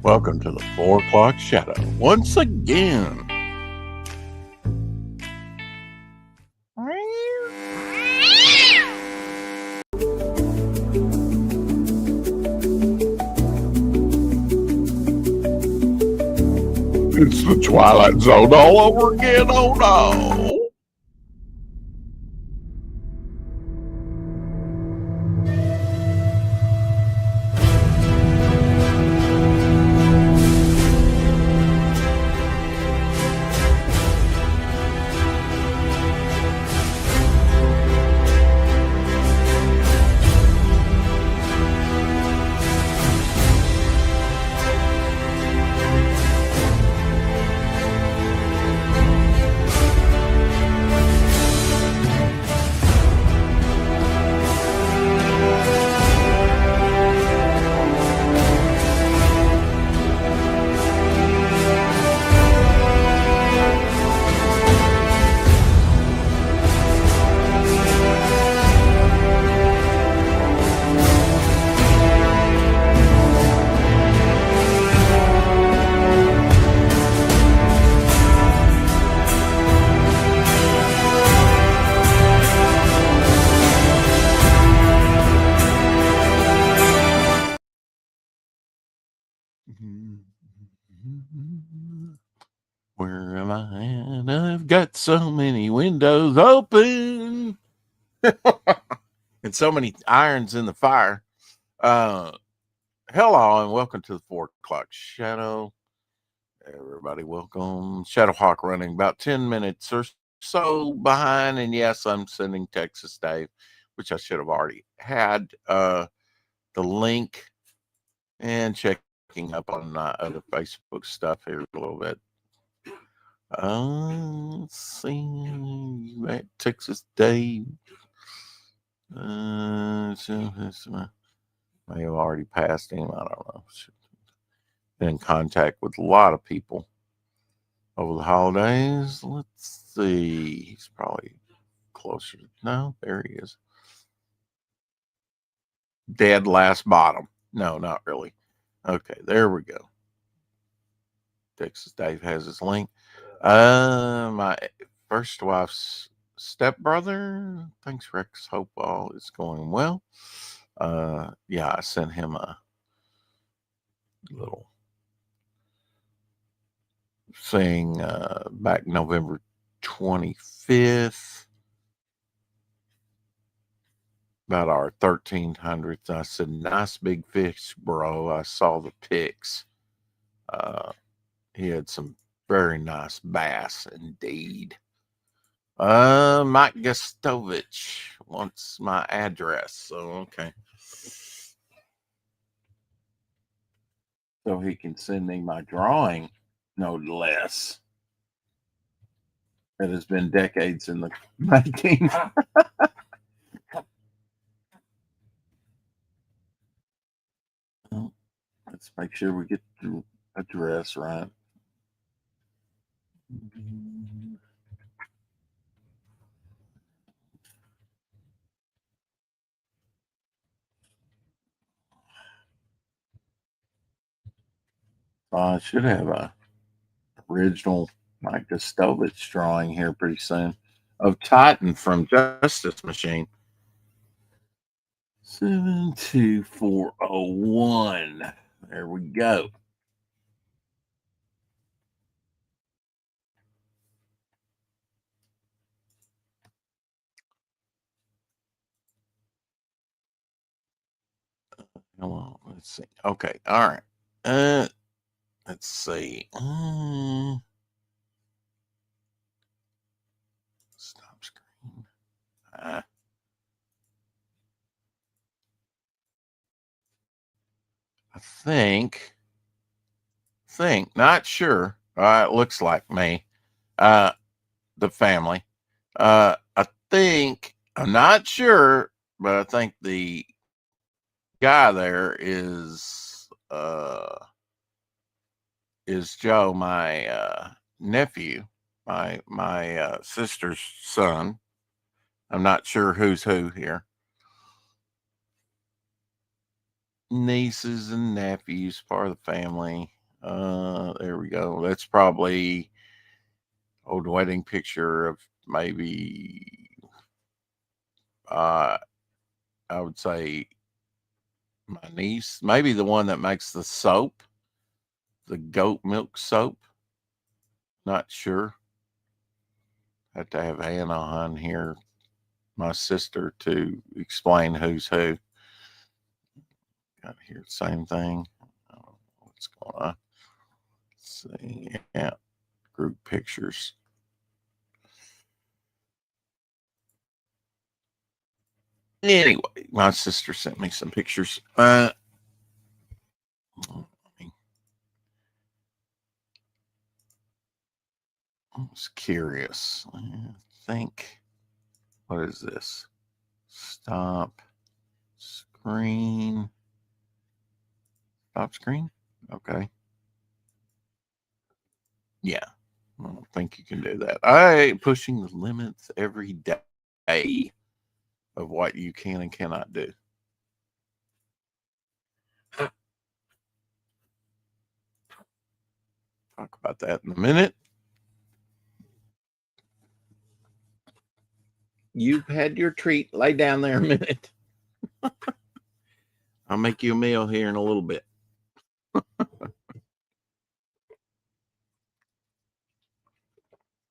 Welcome to the 4 o'clock shadow once again. It's the Twilight Zone all over again. Oh no. Where am I at? I've got so many windows open and so many irons in the fire. Hello and welcome to the 4 o'clock shadow. Everybody, welcome. Shadowhawk running about 10 minutes or so behind. And yes, I'm sending Texas Dave, which I should have already had the link, and checking up on other Facebook stuff here a little bit. Let's see. Texas Dave. May have already passed him. I don't know. Been in contact with a lot of people over the holidays. Let's see. He's probably closer. No, there he is. Dead last bottom. No, not really. Okay, there we go. Texas Dave has his link. My first wife's stepbrother. Thanks, Rex. Hope all is going well. Yeah, I sent him a little thing back November 25th about our 1300th. I said, nice big fish, bro. I saw the pics. He had some very nice bass indeed. Mike Gustovich wants my address. So, okay. So he can send me my drawing, no less. It has been decades in the making. Let's make sure we get the address right. I should have a original Mike Gustovich drawing here pretty soon of Titan from Justice Machine. 72401. There we go. Come on, let's see. Okay, all right. Let's see. Stop screen. I think, not sure. It looks like me. The family. I think, I'm not sure, but I think the guy there is Joe, my nephew, my sister's son. I'm not sure who's who here. nieces and nephews, part of the family. There we go. That's probably old wedding picture of maybe I would say my niece, maybe the one that makes the soap, the goat milk soap. Not sure. Have to have Hannah on here, my sister, to explain who's who. Got here, same thing. What's going on? Let's see. Yeah, group pictures. Anyway, my sister sent me some pictures. I was curious. I think, what is this? Stop screen. Stop screen? Okay. Yeah. I don't think you can do that. I pushing the limits every day of what you can and cannot do. Talk about that in a minute. You've had your treat. Lay down there a minute. I'll make you a meal here in a little bit.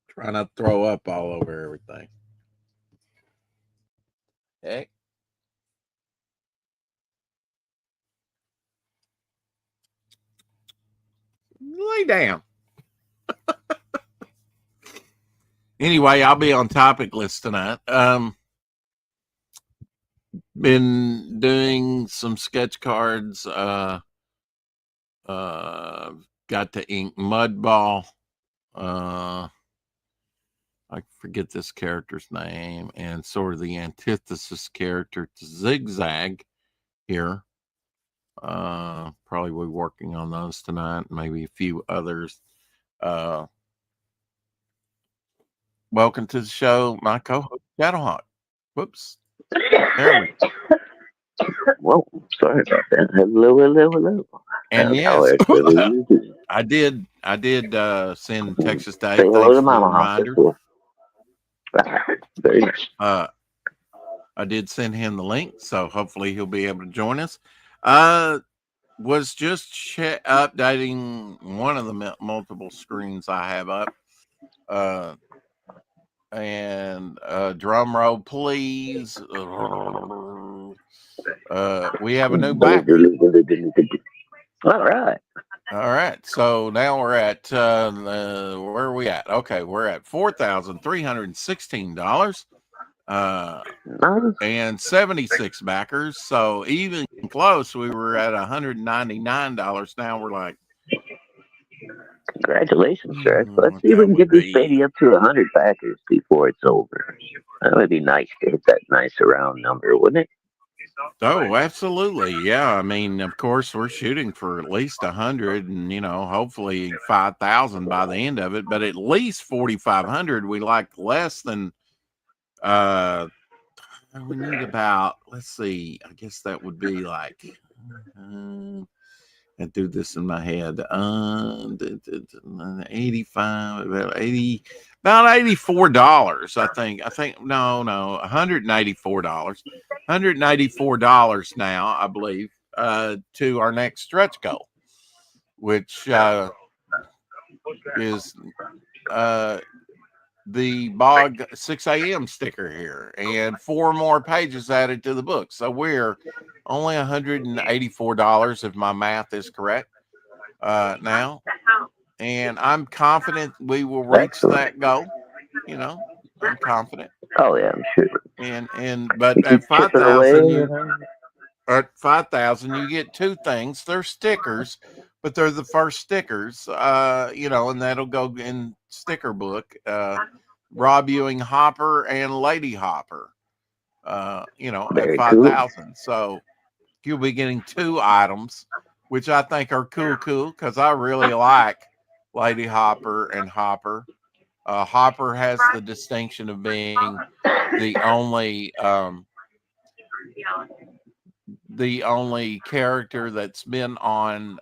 Try not to throw up all over everything. Okay. Lay down. Anyway, I'll be on topic list tonight. Been doing some sketch cards. Got to ink Mudball. I forget this character's name, and sort of the antithesis character to Zigzag here. Probably we're working on those tonight, maybe a few others. Welcome to the show, my co-host Shadowhawk. Whoops. There we go. Whoa, sorry about that. Hello. And yes, I did send Texas Dave. Say hello Thanks to for the Mama reminder. Cool. Very nice. I did send him the link, so hopefully he'll be able to join us. Was just updating one of the multiple screens I have up. And drum roll, please. We have a new backer. All right. All right. So now we're at where are we at? Okay, we're at $4,316. And 76 backers. So even close, we were at $199. Now we're like, congratulations, sir. Let's see if we can get this baby up to 100 backers before it's over. That would be nice to hit that nice round number, wouldn't it? Oh, absolutely. Yeah. I mean, of course, we're shooting for at least 100 and, hopefully 5,000 by the end of it, but at least 4,500. We like less than, we need about, let's see, I guess that would be like, I do this in my head, 85, about $84, I think, no, $184, $184 now, I believe, to our next stretch goal, which, is, the Bog 6 a.m. sticker here and 4 more pages added to the book. So we're only $184 if my math is correct now. And I'm confident we will reach that goal. I'm confident. Oh yeah, I'm sure. But at 5,000 you get 2 things. They're stickers, but they're the first stickers, and that'll go in sticker book. Rob Ewing Hopper and Lady Hopper, at 5,000. Cool. So you'll be getting 2 items, which I think are cool because I really like Lady Hopper and Hopper. Hopper has the distinction of being the only the only character that's been on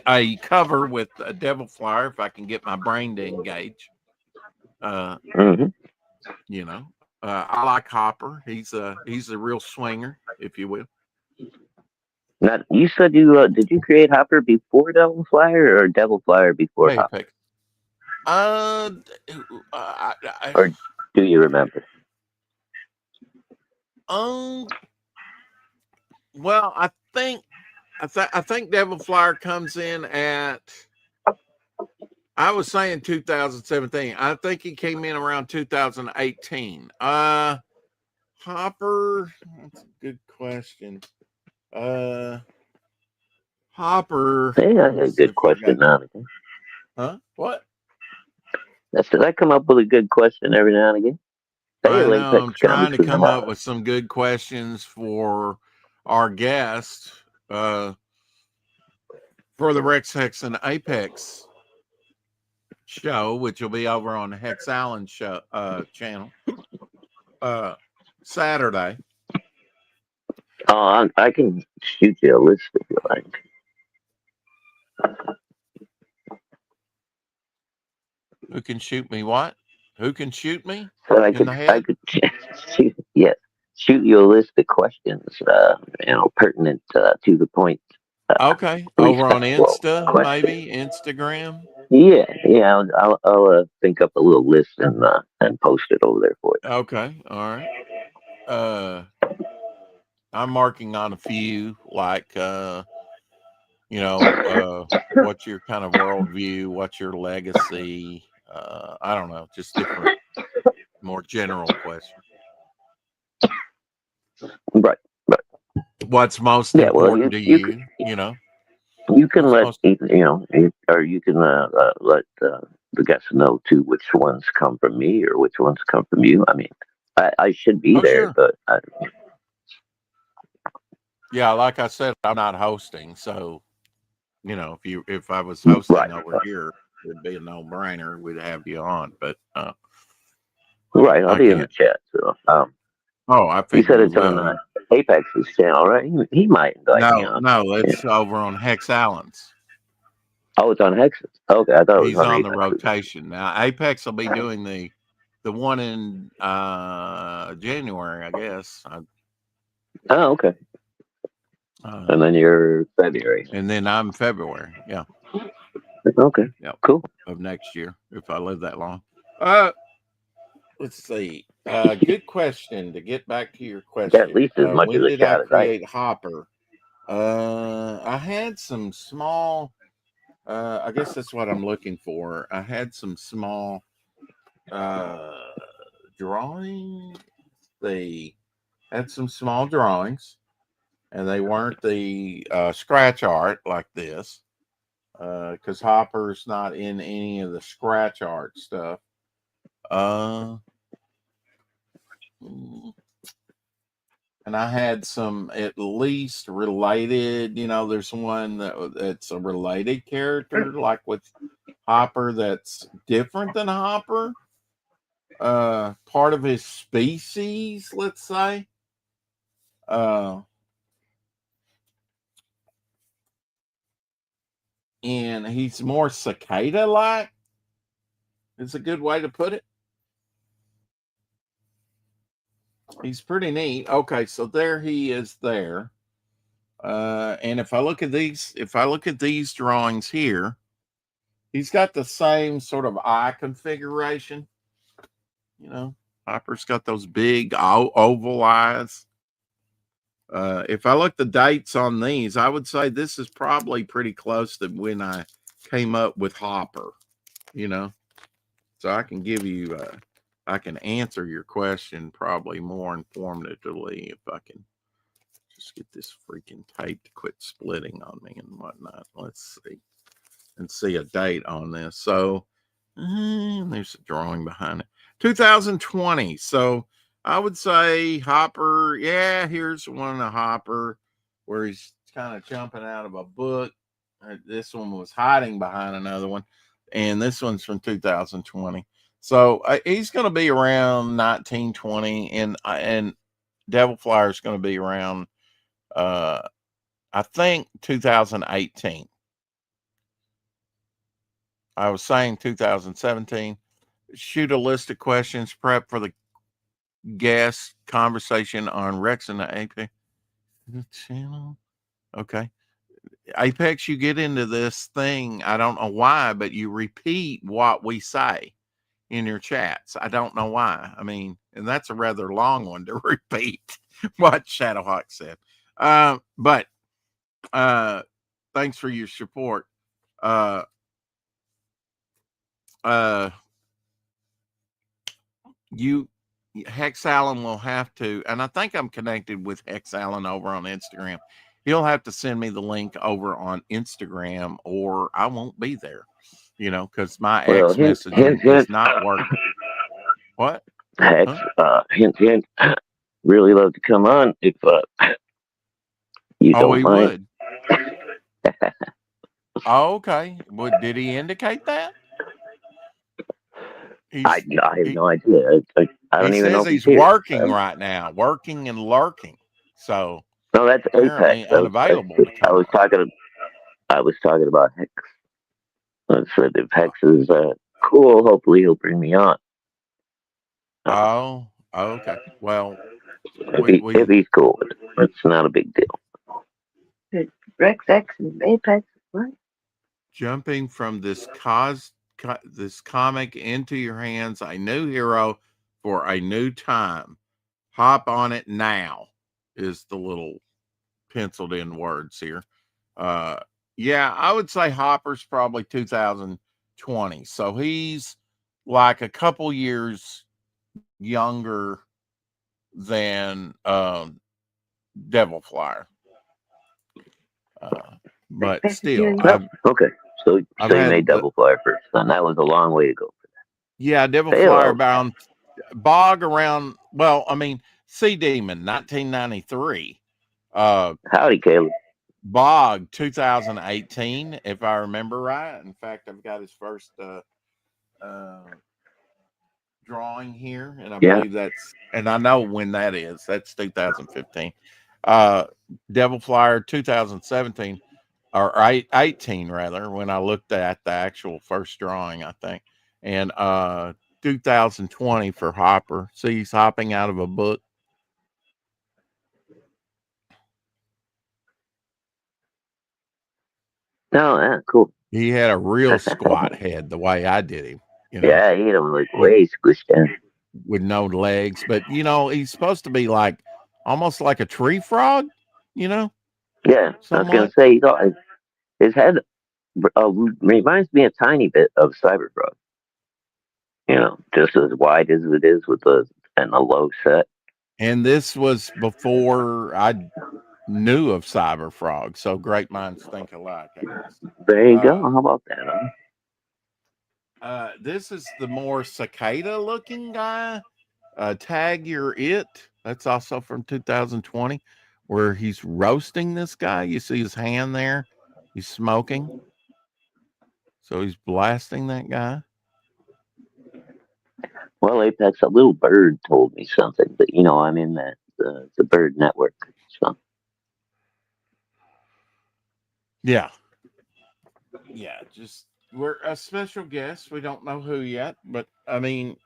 a cover with a devil flyer, if I can get my brain to engage. You know, I like Hopper. He's a real swinger, if you will. Now, you said you did you create Hopper before Devil Flyer or Devil Flyer before Hopper? Apex. I, Or do you remember? well, I think Devil Flyer comes in at. I was saying 2017. I think he came in around 2018. Hopper. That's a good question. Hopper. Yeah, that's a good question now and again. Huh? What? I come up with a good question every now and again. I know. Apex I'm trying to come up up with some good questions for our guest for the Rex Hex and Apex show, which will be over on the Hex Allen show channel Saturday. Oh, I can shoot you a list if you like. Who can shoot me? What? Who can shoot me? So I head? could shoot you a list of questions, pertinent to the point. Okay, over on Insta, maybe Instagram. Yeah. I'll think up a little list and post it over there for you. Okay, all right. I'm marking on a few, like what's your kind of worldview? What's your legacy? I don't know, just different, more general questions. Right. What's most important to you? You can let or you can let the guests know too which ones come from me or which ones come from you. I mean, I should be there, sure. but yeah, like I said, I'm not hosting, so if I was hosting over here, it'd be a no-brainer. We'd have you on, but right, I'll be in the chat. So, I he figured said you it's will. on Apex's channel, right? He might invite me on. No, it's over on Hex Allen's. Oh, it's on Hex's. Okay, I thought it was He's on the rotation now. Apex will be doing the one in January, I guess. Oh, okay. And then you're February. And then I'm February. Yeah. Okay. Yep. Cool. Of next year, if I live that long. Let's see. Good question. To get back to your question, at least as much when as did I create Hopper? I had some small. I guess that's what I'm looking for. I had some small drawings. They had some small drawings, and they weren't the scratch art like this, because Hopper's not in any of the scratch art stuff. And I had some at least related, there's one that's a related character, like with Hopper, that's different than Hopper. Part of his species, let's say. And he's more cicada-like. Is a good way to put it. He's pretty neat. Okay, so there he is there. And if I look at these drawings here, he's got the same sort of eye configuration. Hopper's got those big oval eyes. If I look the dates on these, I would say this is probably pretty close to when I came up with Hopper, So I can give you, I can answer your question probably more informatively if I can just get this freaking tape to quit splitting on me and whatnot. Let's see. And see a date on this. So there's a drawing behind it. 2020. So I would say Hopper. Yeah, here's one of Hopper where he's kind of jumping out of a book. This one was hiding behind another one. And this one's from 2020. So he's going to be around 1920, and Devil Flyer is going to be around, I think, 2018. I was saying 2017. Shoot a list of questions, prep for the guest conversation on Rex and the Apex channel. Okay. Apex, you get into this thing. I don't know why, but you repeat what we say in your chats. I don't know why. I mean, and that's a rather long one to repeat what Shadowhawk said. But thanks for your support. Uh, you Hex Allen will have to, and I think I'm connected with Hex Allen over on Instagram. He'll have to send me the link over on Instagram, or I won't be there. Because my X messaging is not working. What? Hex, hint. Really love to come on if you don't he mind. would. Oh, okay. Well, did he indicate that? I have no idea. I don't even know if he's here. working right now, working and lurking. So no, that's apparently Apex. unavailable to come on. I was talking about Hex. I said if Hex is cool, hopefully he'll bring me on. Okay. Well, if he's cool with it, it's not a big deal. Rex X and Apex, what? Jumping from this comic into your hands, a new hero for a new time. Hop on it now is the little penciled in words here. Yeah, I would say Hopper's probably 2020. So he's like a couple years younger than Devil Flyer. But still, okay. So you made Devil Flyer first, and that was a long way to go for that. Yeah, Devil Flyer bound Bog around. Well, I mean, Sea Demon, 1993. Howdy, Caleb. Bog, 2018, if I remember right. In fact, I've got his first drawing here, and I believe that's, and I know when that is. That's 2015. Devil Flyer, 2017, or 18 rather, when I looked at the actual first drawing, I think. And 2020 for Hopper. See, he's hopping out of a book. Oh, cool. He had a real squat head, the way I did him. Yeah, he had him like way squished down with no legs. But he's supposed to be like almost like a tree frog. Yeah, somewhat. I was gonna say, his head reminds me a tiny bit of Cyberfrog. Just as wide as it is with a low set. And this was before I knew of Cyberfrog, so great minds think alike, I guess. There you go. How about that? This is the more cicada looking guy. Tag Your It. That's also from 2020, where he's roasting this guy. You see his hand there. He's smoking. So he's blasting that guy. Well, Apex, a little bird told me something, but I'm in the bird network. So. Yeah. Just we're a special guest. We don't know who yet, but I mean,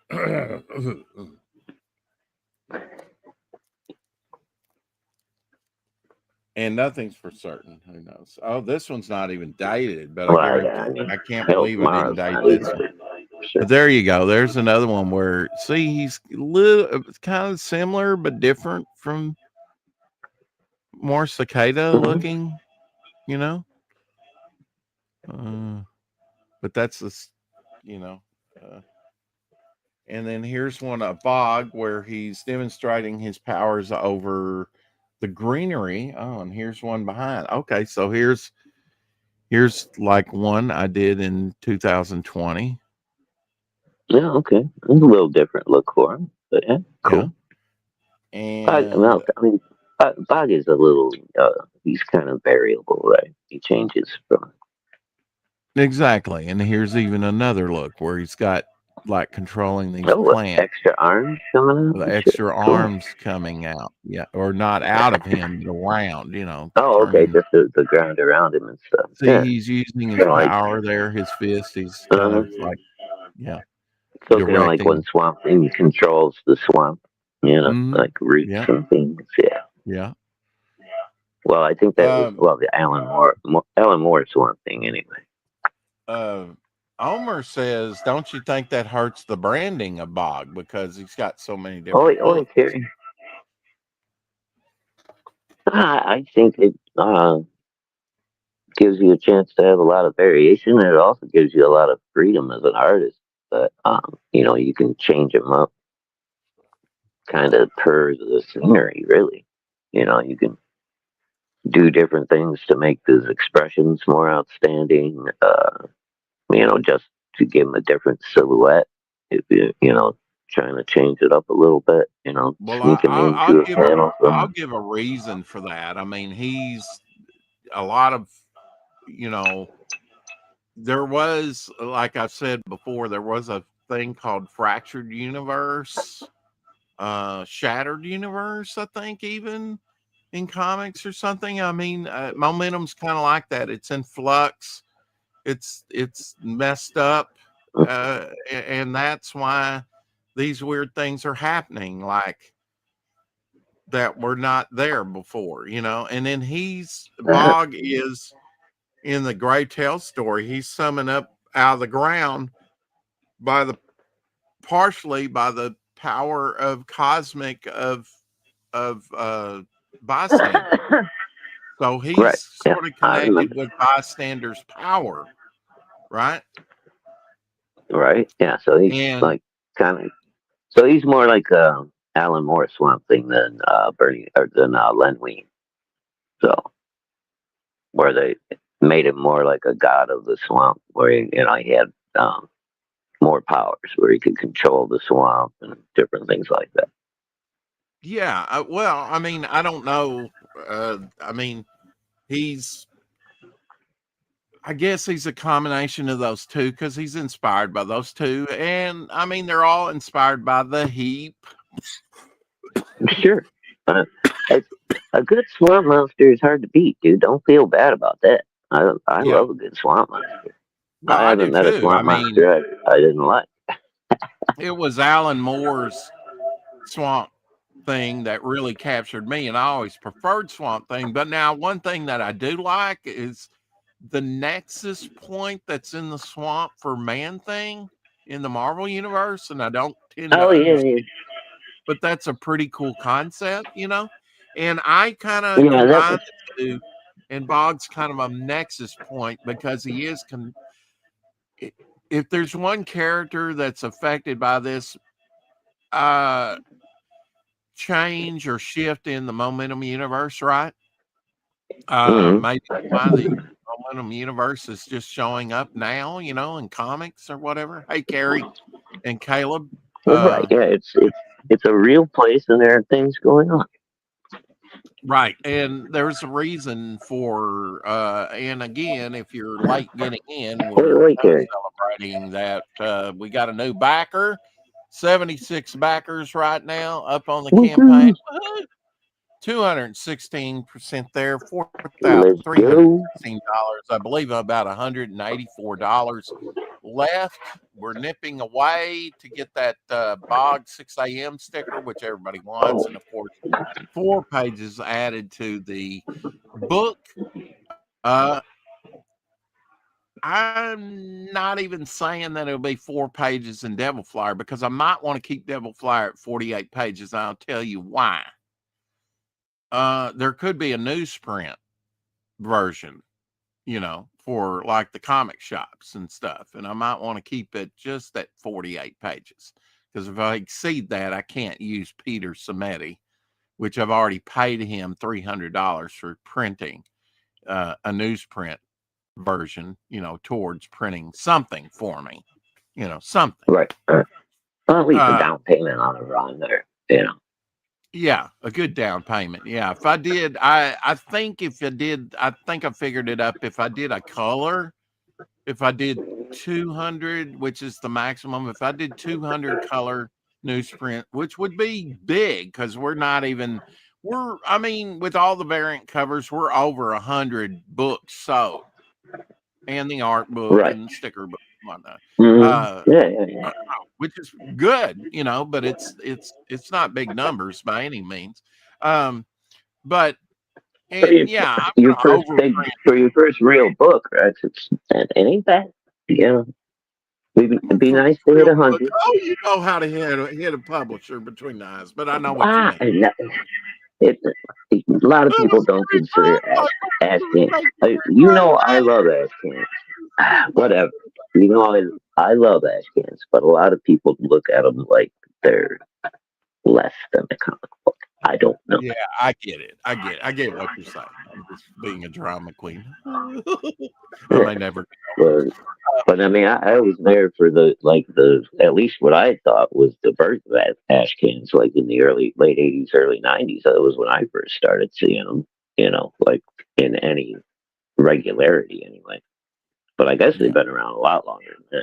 and nothing's for certain. Who knows? Oh, this one's not even dated, but I can't believe I didn't date this one. But there you go. There's another one where he's kind of similar but different from more cicada looking, but that's this, and then here's one, a Bog, where he's demonstrating his powers over the greenery. Oh, and here's one behind. Okay, so here's like one I did in 2020. Yeah, okay. It's a little different look for him, but yeah, cool. Yeah. And Bog is a little. He's kind of variable, right? He changes from. Exactly, and here's even another look where he's got like controlling these Oh, plants. extra arms coming out The and shit. extra Cool. arms coming out, yeah, or not out of him, but around, Oh, okay, turning. just the ground around him and stuff. See, Yeah, he's using his kind of like, power there, his fist. He's kind uh, of like, yeah, so kind of like when directing. Swamp Thing controls the swamp, Mm, like roots yeah, and things. Yeah. yeah. Well, I think that was Um, the Alan Moore Swamp Thing anyway. uh, Omer says, "Don't you think that hurts the branding of Bog because he's got so many Oh, different oh, books?" Terry. I think it gives you a chance to have a lot of variation, and it also gives you a lot of freedom as an artist. But you can change them up kind of per the scenery, really. You can do different things to make those expressions more outstanding. Just to give them a different silhouette. If trying to change it up a little bit, Well, sneak them I'll into a give panel I'll somewhere. give a reason for that. I mean, he's a lot of you know there was, like I've said before, there was a thing called fractured universe, shattered universe, I think, even in comics or something. I mean, momentum's kind of like that. It's in flux. It's messed up, and that's why these weird things are happening, like that were not there before, And then Uh, Bog is in the Gray Tail story. He's summing up out of the ground by the partially by the power of cosmic of bystander. So he's right. Yeah, sort of I connected remember. with bystander's power, right? Right. Yeah. So he's And like kind of. So he's more like Alan Moore Swamp Thing than Bernie or than Len Wein. So where they made him more like a god of the swamp, where he had more powers, where he could control the swamp and different things like that. yeah, well, I mean, I don't know. I mean, he's I guess he's a combination of those two because he's inspired by those two. And I mean, they're all inspired by the heap. Sure. Uh, it's, a good swamp monster is hard to beat, dude. Don't feel bad about that. I Yeah. love a good swamp monster. Well, I I do haven't met a too. I swamp mean, monster I didn't like. it was Alan Moore's Swamp Thing that really captured me. And I always preferred Swamp Thing. But now, one thing that I do like is the nexus point that's in the swamp for Man Thing in the Marvel universe. And I don't tend to Oh yeah, understand, yeah, but that's a pretty cool concept. And I kind of yeah. That combine was. the two, and Bog's kind of a nexus point because he is. If there's one character that's affected by this uh, change or shift in the Momentum universe, right? Mm-hmm. Maybe why the Momentum universe is just showing up now, in comics or whatever. Hey, Carrie and Caleb. Right. Yeah. It's a real place, and there are things going on. Right. And there's a reason for and again, if you're late getting in, Wait, we're wait, Terry. celebrating that we got a new backer, 76 backers right now up on the campaign. Woohoo! 216% there, Let's go. $4,316. I believe about $184 left. We're nipping away to get that Bog 6 a.m. sticker, which everybody wants. And of course, 4 pages added to the book. Uh, I'm not even saying that it'll be 4 pages in Devil Flyer because I might want to keep Devil Flyer at 48 pages. I'll tell you why. There could be a newsprint version, for like the comic shops and stuff. And I might want to keep it just at 48 pages because if I exceed that, I can't use Peter Samedi, which I've already paid him $300 for printing a newsprint version, towards printing something for me, something. Right. Well, at least a Uh, down payment on a run there. yeah, a good down payment. Yeah, if I did, I think if I did, I think I figured it up. If I did a color, if I did 200, which is the maximum. If I did 200 color newsprint, which would be big because I mean, with all the variant covers, we're over 100 books sold, and the art book Right. and sticker book and whatnot. Yeah. Which is good, but it's not big numbers by any means. But For and yeah, I'm your gonna first big, overprint. for your first real book, right? It ain't bad. You know, it'd be For nice to hit real book. 100. Oh, you know how to hit a publisher between the eyes, but I know what you Ah, mean. and it, a lot of people don't consider ash cans. You know, I love ash cans. Whatever. You know, I love ash cans, but a lot of people look at them like they're less than a comic book. I don't know. Yeah, I get it. I get what you're saying. I'm just being a drama queen. I Yeah, may never get over it. but, but I mean, I was there for the at least what I thought was the birth of ash cans, like in the late '80s, early '90s. That was when I first started seeing them. Like in any regularity, anyway. But I guess they've Yeah. been around a lot longer than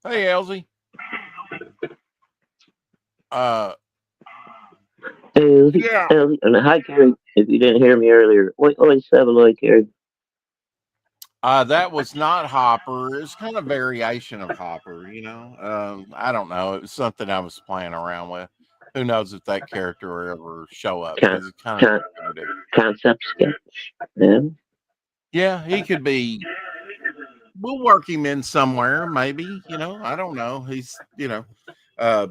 Hey, Elsie. Uh, that. Hey, yeah. and hi, Carrie. If you didn't hear me earlier, oi, Saveloy, Carrie. That was not Hopper. It was kind of variation of Hopper. I don't know. It was something I was playing around with. Who knows if that character will ever show up Con, because it's kind of con, repetitive. concept sketch. Yeah. Yeah, he could be. We'll work him in somewhere, maybe. I don't know. He's, uh,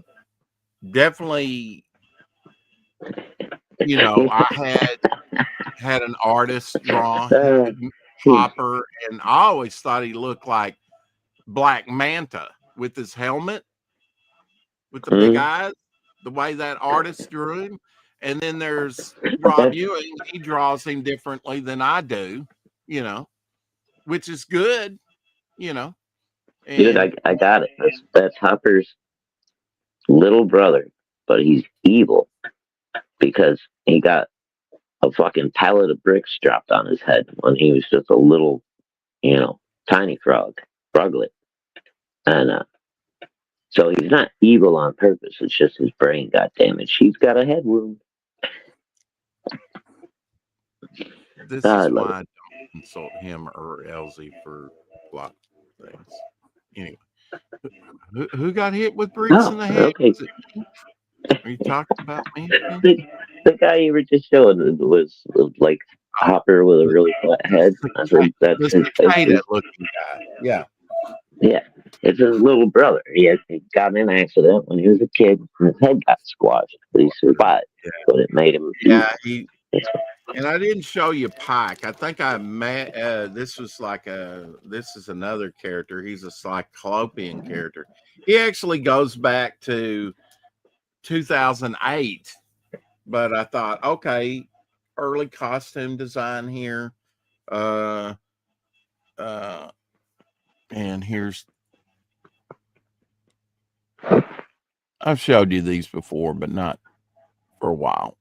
definitely. I had an artist draw uh, Hopper, and I always thought he looked like Black Manta with his helmet, with the big mm, eyes, the way that artist drew him. And then there's Rob Ewing. He draws him differently than I do, you know, which is good, you know. dude, And I got it. That's Hopper's little brother, but he's evil because he got a fucking pallet of bricks dropped on his head when he was just a little, tiny froglet. And so he's not evil on purpose. It's just his brain got damaged. He's got a head wound. this I is love why it. I don't consult him or Elsie for a lot of things. Anyway, who got hit with bricks Oh, in the head? okay. Was it me? Are you talking about me again? the, the guy you were just showing was like Oh, Hopper with a the, really flat head. I said the that's cicada his. looking guy. Yeah. Yeah, it's his little brother. He got in an accident when he was a kid, and his head got squashed, but he survived. But it made him Yeah. evil. And I didn't show you Pike. I think I met, this is another character. He's a cyclopean character. He actually goes back to 2008, but I thought, okay, early costume design here. Uh, uh, and I've showed you these before, but not for a while.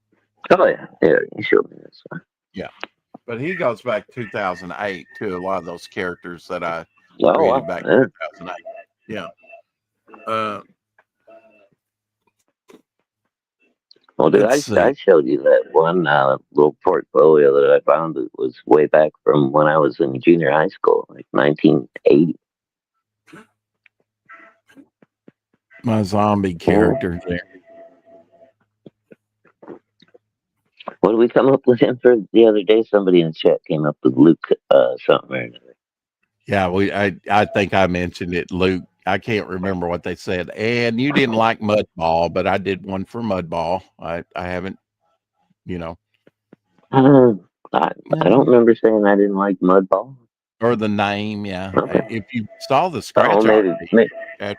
Oh yeah, you showed me this one. Yeah. But he goes back 2008 to a lot of those characters that I Oh created wow, back yeah. in 2008. Yeah. Uh, Well, dude, let's I see. showed you that one little portfolio that I found that was way back from when I was in junior high school, like 1980. My zombie Oh, character there. what did we come up with him for the other day? Somebody in the chat came up with Luke something or another. Yeah, I think I mentioned it, Luke. I can't remember what they said. And you didn't like Mudball, but I did one for Mudball. I haven't, you know, Uh, I don't mm, remember saying I didn't like Mudball. or the name. Yeah, Okay. if you saw the Oh, scratch art, at,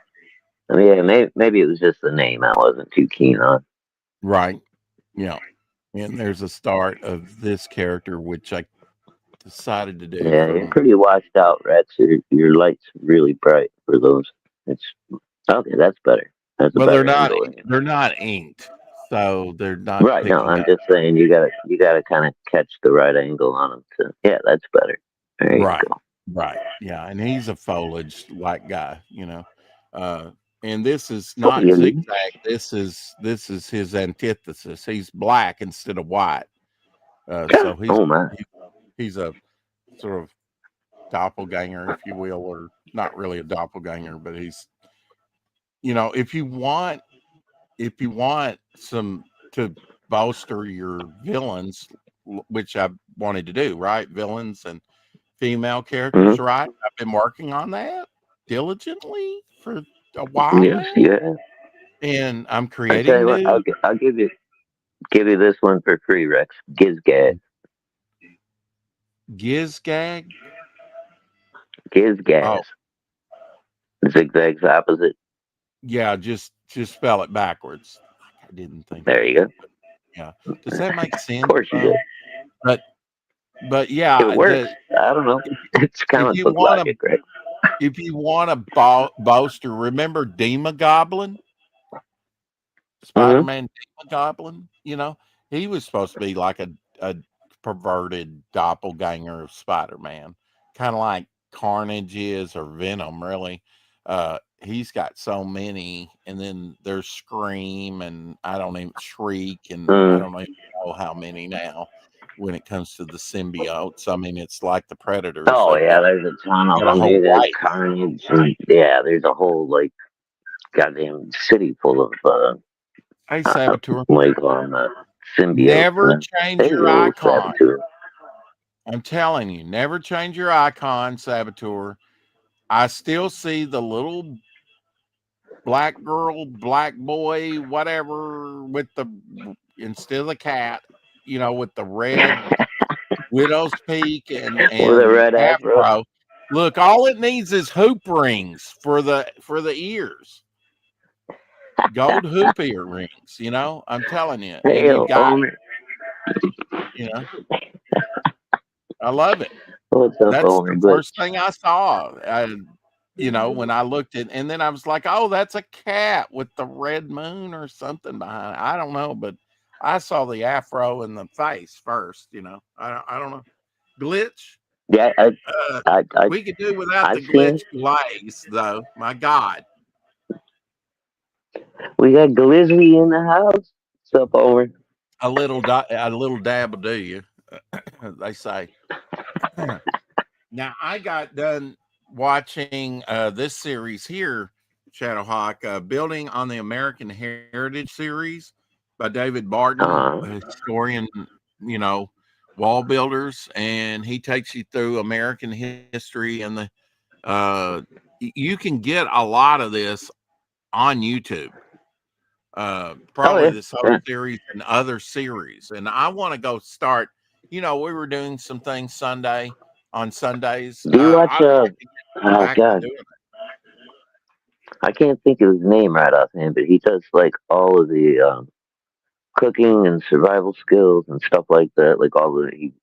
yeah, maybe it was just the name I wasn't too keen on. right, yeah, and there's a start of this character, which I decided to do Yeah, you're from. pretty washed out, Rex. Your light's really bright for those. It's okay. That's better. That's a Well, better angle. they're not inked, so they're not Right. No, picking I'm up. just saying you gotta kind of catch the right angle on them. Yeah, that's better. There you Right. go. Right. Yeah, and he's a foliage like guy, you know. Uh and this is not Foliage. zigzag. This is his antithesis. He's black instead of white. So Oh my. he's a sort of doppelganger, if you will, or not really a doppelganger, but he's, if you want some to bolster your villains, which I wanted to do, right? Villains and female characters, Mm-hmm. right? I've been working on that diligently for a while Yes, now, yeah. and I'm I tell creating you what, new I'll give you this one for free, Rex. Gizgad. Gizgag. Oh, Gizgaz. Zigzag's opposite. yeah, just spell it backwards. Like I didn't think There of you that. go. Yeah, does that make Of sense course you did. though? But It yeah, works. I don't know. if, It's if comic you book want to logic, right? if you want to bolster, remember Demogoblin, Mm-hmm. Spider-Man Demogoblin. He was supposed to be like a perverted doppelganger of Spider-Man, kind of like Carnage is, or Venom. Really, he's got so many, and then there's Scream, and I don't even Shriek, and I Mm. don't even know how many now. When it comes to the symbiotes, I mean, it's like the Predators. Oh They've yeah, got there's a ton of got a them. whole There's wave. Carnage, and yeah, there's a whole like goddamn city full of Hey, Saboteur, what do you call them, symbiotes, never and change there's a your little icon. saboteur. I'm telling you, never change your icon, Saboteur. I still see the little black girl, black boy, whatever, with the instead of the cat, with the red widow's peak and With a and red afro. afro. Look, all it needs is hoop rings for the ears, gold hoop earrings. I'm telling you, and you Hell, got it. owner. You know, I love it. What's up, That's owner? the But first thing I saw. When I looked at, and then I was like, "Oh, that's a cat with the red moon or something behind it." I don't know, but I saw the afro and the face first. I don't know. Glitch. yeah, Uh, I, I, we could do without I the seen glitch legs, though. My God, we got Glizzy in the house. What's up, owner? a little dab will do you. They say. Now I got done watching this series here, Shadowhawk, building on the American Heritage series by David Barton, Uh, a historian, you know, wall builders, and he takes you through American history and you can get a lot of this on YouTube. oh Probably yeah, this whole yeah. series and other series. And I want to go start. We were doing some things on Sundays. Do you watch? I'd like to get Oh back to god, doing it. I can't think of his name right offhand, but he does like all of the cooking and survival skills and stuff like that. Like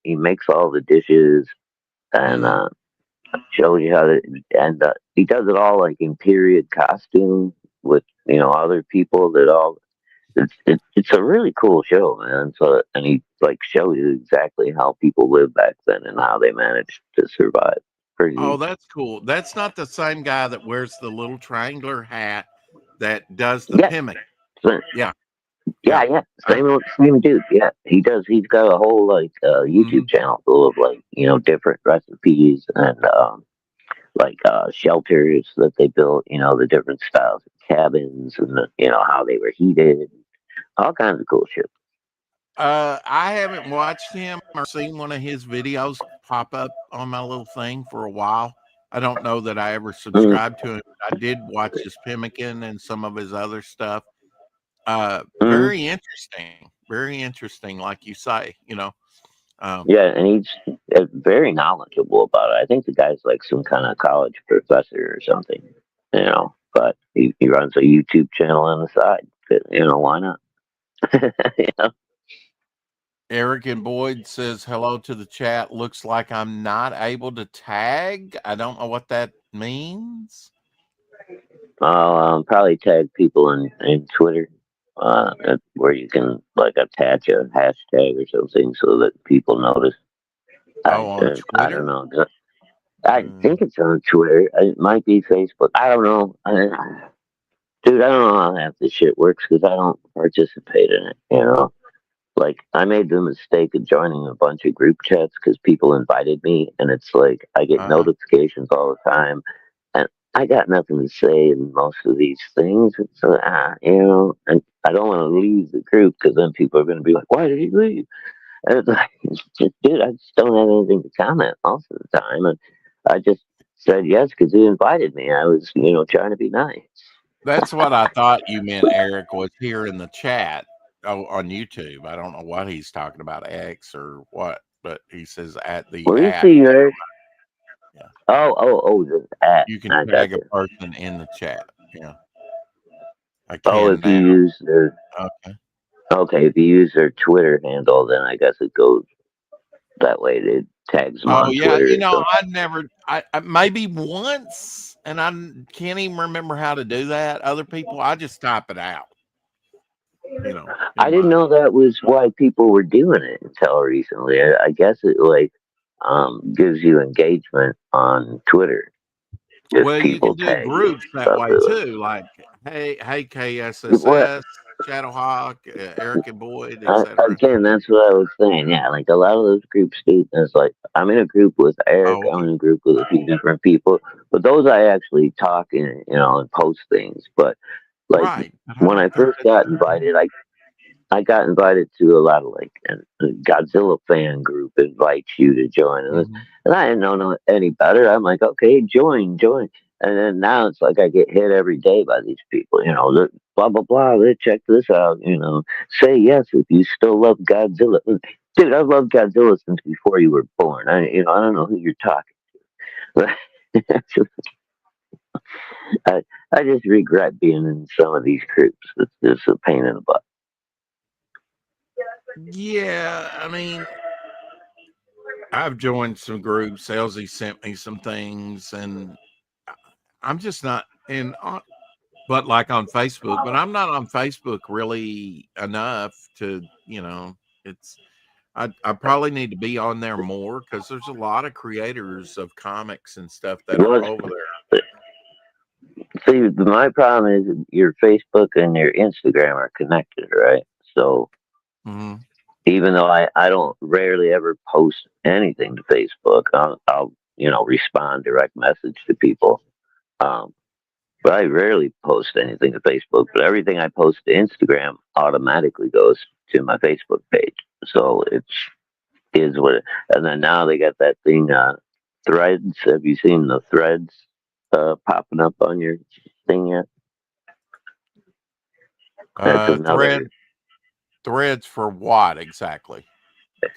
he makes all the dishes and Hmm. shows you how to, and he does it all like in period costume with other people that all. It's a really cool show, man. So and he like shows you exactly how people lived back then and how they managed to survive. Oh, Pretty. that's cool. That's not the same guy that wears the little triangular hat that does the Yeah. pimmick. So, Yeah, yeah, yeah. yeah. I, Same dude. Yeah, he does. He's got a whole like YouTube mhm. channel full of like different recipes and like shelters that they built. The different styles of cabins and how they were heated. All kinds of cool shit. I haven't watched him or seen one of his videos pop up on my little thing for a while. I don't know that I ever Mm, subscribed to him. I did watch his Pemmican and some of his other stuff. mm. Very interesting. Very interesting, like you say. Um, Yeah, and he's very knowledgeable about it. I think the guy's like some kind of college professor or something. But he runs a YouTube channel on the side. Why not? you know? Eric and Boyd says hello to the chat. Looks like I'm not able to tag. I don't know what that means. I'll probably tag people in Twitter, where you can like attach a hashtag or something so that people notice. Oh, on I don't Twitter. know. I think it's on Twitter. It might be Facebook. I don't know. Dude, I don't know how half this shit works because I don't participate in it. You know, like I made the mistake of joining a bunch of group chats because people invited me, and it's like I get Uh-huh. notifications all the time, and I got nothing to say in most of these things. So, you know, and I don't want to leave the group because then people are going to be like, "Why did he leave?" And it's like, it's just, dude, I just don't have anything to comment most of the time, and I just said yes because he invited me. I was, you know, trying to be nice. That's what I thought you meant, Eric, was here in the chat on YouTube. I don't know what he's talking about, X or what, but he says at the Well, you at. see, right? Yeah. Oh, this at. You can I got tag a you. person in the chat. Yeah. I Oh, can if you now. use their Okay. okay, if you use their Twitter handle, then I guess it goes that way. It tags them Oh on yeah, Twitter or something. I never, I maybe once, and can't even remember how to do that. Other people, I just type it out, in I didn't my. know that was why people were doing it until recently. I guess it like gives you engagement on Twitter if Well, you people can do tag you and groups that stuff. way too, like hey What KSSS, Shadowhawk, Eric and Boyd, etc. again? That's what I was saying. Yeah, like a lot of those groups do. It's like I'm in a group with Eric. Oh, I'm in a group with a few different people, but those I actually talk and and post things. But like right, but I when I don't think first that's got the invited, I got invited to a lot of like a Godzilla fan group invites you to join, Mhm. and I didn't know any better. I'm like, okay, join, and then now it's like I get hit every day by these people. You know, blah blah blah. Check this out. You know, say yes if you still love Godzilla. Dude, I've loved Godzilla since before you were born. I don't know who you're talking to. I, I just regret being in some of these groups. It's just a pain in the butt. Yeah, I mean, I've joined some groups. Elsie sent me some things, and I- I'm just not in. But like on Facebook, but I'm not on Facebook really enough to, it's. I probably need to be on there more because there's a lot of creators of comics and stuff that are Well, over there. see, my problem is your Facebook and your Instagram are connected, right? So Hmm. even though I don't rarely ever post anything to Facebook, I'll respond direct message to people. Um, but I rarely post anything to Facebook. But everything I post to Instagram automatically goes to my Facebook page. So it's is what. And then now they got that thing, Threads. Have you seen the Threads popping up on your thing yet? That's Uh, another. thread threads for what exactly?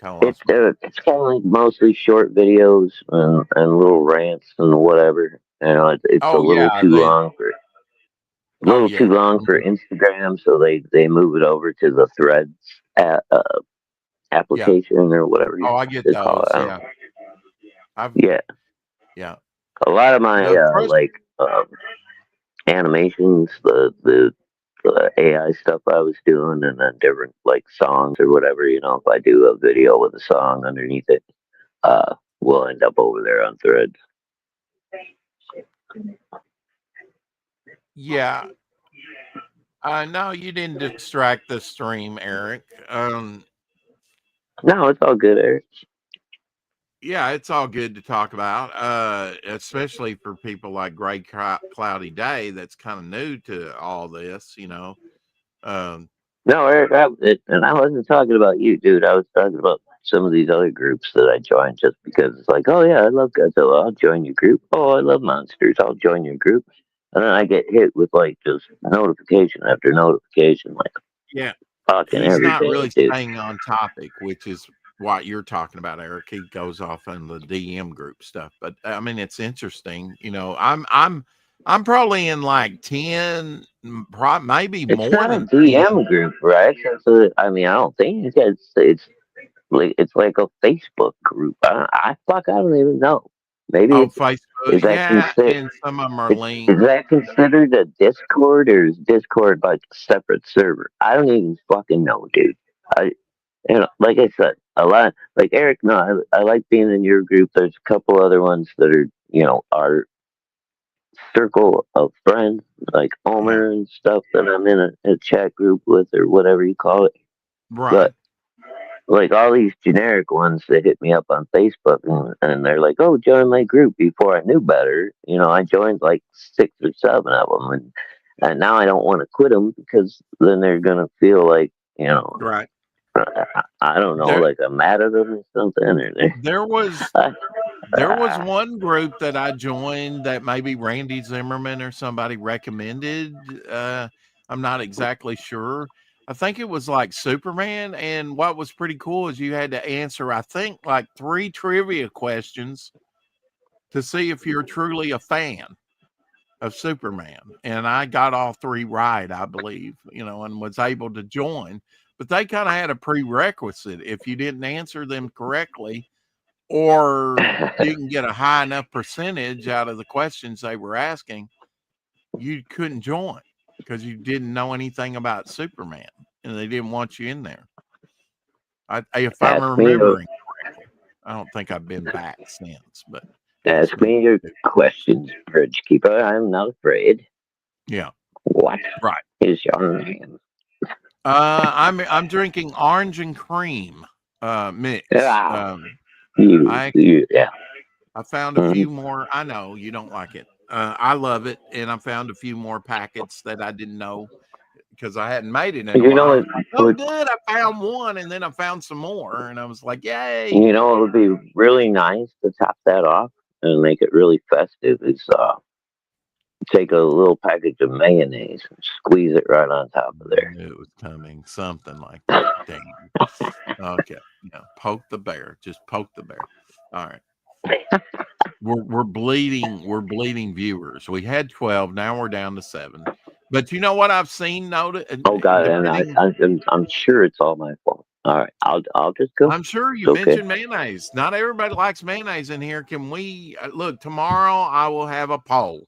Kind of lost me. It's kind of like mostly short videos and little rants and whatever. It's a Oh yeah, oh little too yeah. long for Mhm. Instagram, so they move it over to the Threads Yeah. application or whatever Oh, I get they call it. those. I don't Yeah. know. I've Yeah, yeah. a lot of my The first animations, the AI stuff I was doing, and then different like songs or whatever. If I do a video with a song underneath it, will end up over there on Threads. yeah. No, you didn't distract the stream, Eric. No, it's all good, Eric. Yeah, it's all good to talk about, especially for people like Gray Cloudy Day that's kind of new to all this. Um, No, Eric, and I wasn't talking about you, dude. I was talking about some of these other groups that I joined just because it's like, oh yeah, I love Godzilla. I'll join your group. Oh, I love monsters. I'll join your group. And then I get hit with like just notification after notification, like yeah, fucking he's every not day, really dude. staying on topic, which is what you're talking about, Eric. He goes off on the DM group stuff, but I mean, it's interesting. I'm probably in like 10, maybe It's more not a than 10. DM group, right? I mean, I don't think it's like a Facebook group. I don't even know. Maybe Oh, it's Facebook, is that yeah, considered? and some of them are Is linked. that considered a Discord or is Discord like a separate server? I don't even fucking know, dude. I, like I said, a lot like Eric. No, I like being in your group. There's a couple other ones that are our circle of friends, like Yeah. Omer and stuff that I'm in a chat group with or whatever you call it. Right. But like all these generic ones that hit me up on Facebook and they're like, "Oh, join my group." Before I knew better, I joined like 6 or 7 of them, and now I don't want to quit them because then they're gonna feel like Right. I don't know, There like I'm mad at them or something, or there was I, there was one group that I joined that maybe Randy Zimmerman or somebody recommended. I'm not exactly sure. I think it was like Superman, and what was pretty cool is you had to answer, I think, like 3 trivia questions to see if you're truly a fan of Superman. And I got all 3 right, I believe, and was able to join. But they kind of had a prerequisite. If you didn't answer them correctly, or didn't get a high enough percentage out of the questions they were asking, you couldn't join because you didn't know anything about Superman and they didn't want you in there. If I'm ask me your remembering correctly, I don't think I've been back since, but ask ask me. me your questions, Bridge Keeper. I'm not afraid. Yeah, What right. is your name? I'm drinking orange and cream mix. Ah, you, I you, yeah. I found a Mhm. few more. I know you don't like it. I love it, and I found a few more packets that I didn't know because I hadn't made it in a You know while. I what? was like, "Oh, What good! I found one," and then I found some more, and I was like, "Yay!" it would be really nice to top that off and make it really festive. Is take a little package of mayonnaise and squeeze it right on top of there. Knew it was coming, something like that. Dang. Okay, poke the bear. Just poke the bear. All right. We're bleeding. We're bleeding viewers. We had 12. Now we're down to 7. But you know what I've seen? Noted, Oh God, and depending. I'm sure it's all my fault. All right, I'll just go. I'm sure It's you okay. mentioned mayonnaise. Not everybody likes mayonnaise in here. Can we look tomorrow? I will have a poll.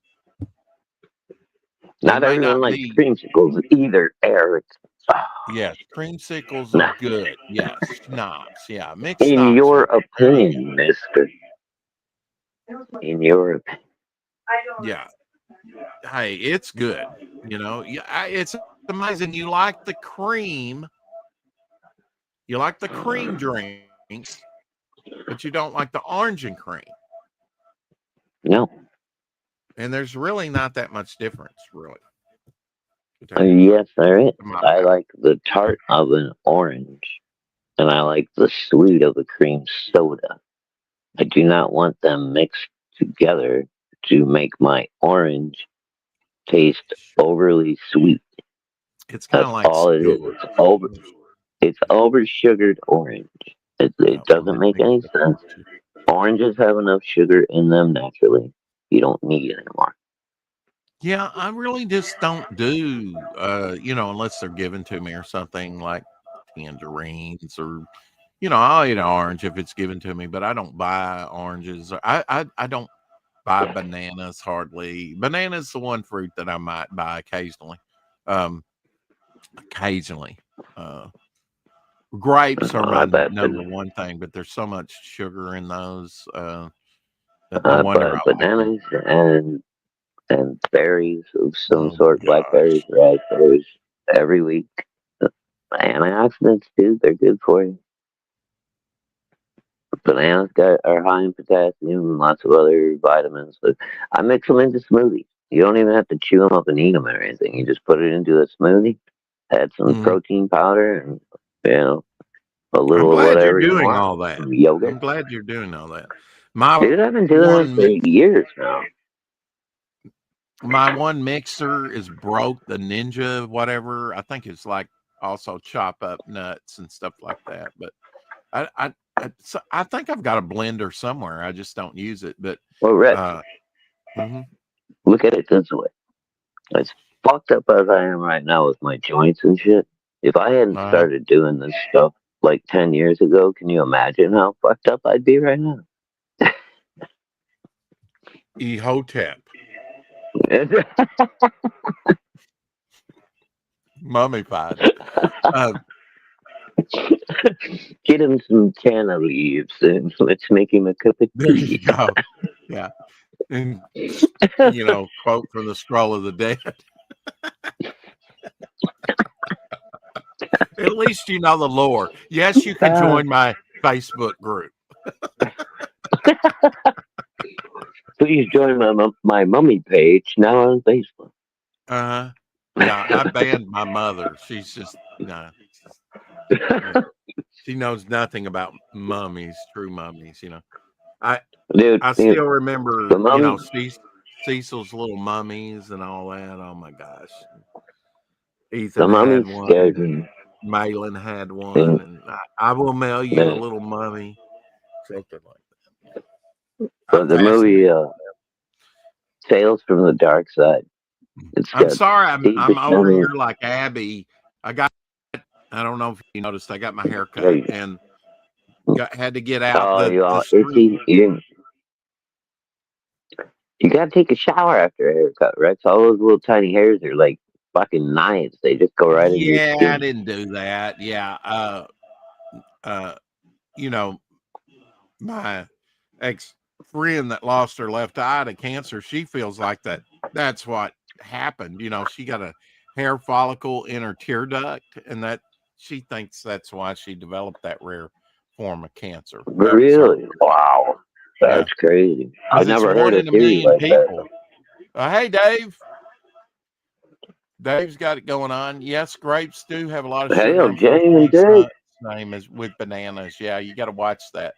It Not may everyone not likes be. creamsicles either, Eric. Yes, creamsicles are Nah. good. Yes, schnapps. Yeah, mixed In schnapps your are great. opinion, Mister. In your opinion. Yeah. Hey, it's good. Yeah, it's amazing. You like the cream. You like the cream drinks, but you don't like the orange and cream. No. And there's really not that much difference, really, to tell you the truth, Yes, there is. to my I palate. like the tart of an orange, and I like the sweet of a cream soda. I do not want them mixed together to make my orange taste overly sweet. It's kind That's of like all it is. sugar. It's over sugared orange. It Well, doesn't that make makes any it sense. orange. Oranges have enough sugar in them naturally. You don't need any more. Yeah, I really just don't do, unless they're given to me or something like tangerines or, I'll eat an orange if it's given to me, but I don't buy oranges. I don't buy bananas hardly. Banana's the one fruit that I might buy occasionally. Um, occasionally. Uh, Grapes are my I bet, number one thing, but there's so much sugar in those that no wonder I like them. bananas and berries of some Oh sort, blackberries, gosh. raspberries, every week. Antioxidants too, they're good for you. Bananas are high in potassium and lots of other vitamins. But I mix them into smoothies. You don't even have to chew them up and eat them or anything. You just put it into a smoothie, add some Mhm. protein powder, and you know a I'm little of glad you're whatever you doing want. all that. Some yogurt. I'm glad you're doing all that. My Dude, I've been doing it one for mi- years now. my one mixer is broke, the Ninja whatever. I think it's like also chop up nuts and stuff like that. But I think I've got a blender somewhere. I just don't use it. But Well, Rich, uh, mhm. look at it this way. As fucked up as I am right now with my joints and shit, if I hadn't uh, started doing this stuff like 10 years ago, can you imagine how fucked up I'd be right now? Ehotep, mummified. Uh, Get him some canna leaves and let's make him a cup of there you tea. go. Yeah. and quote from the Scroll of the Dead. At least you know the lore. Yes, you can Ah, join my Facebook group. please join my mummy page now on Facebook. Uh, yeah, I banned my mother. She's just no. Yeah, she knows nothing about mummies, true mummies. I Dude, I dude, still the remember, mummy, Cecil's little mummies and all that. Oh my gosh, the Ethan mummy had scared one. me. Malin had And one, and I will mail you a the, little mummy, something like that. I'm the fascinated. movie Tales from the Dark Side. It's I'm got sorry, Steve I'm over Buscemi. here like Abby. I got I don't know if you noticed, I got my hair cut Hey, and had to get out oh, you the all street. itchy? You gotta take a shower after a haircut, right? So all those little tiny hairs are like fucking knives. They just go right into your Yeah, I skin. didn't do that. Yeah, uh, you know, my ex friend that lost her left eye to cancer, she feels like that's what happened. She got a hair follicle in her tear duct, and that she thinks that's why she developed that rare form of cancer. That was her. Really? Wow. Yeah, That's crazy. I because it's never heard one a in a theory million like that. people. Hey, Dave. Dave's got it going on. Yes, grapes do have a lot of sugar. Hell, Jamie Unfortunately, Dave. same as with bananas. Yeah, you got to watch that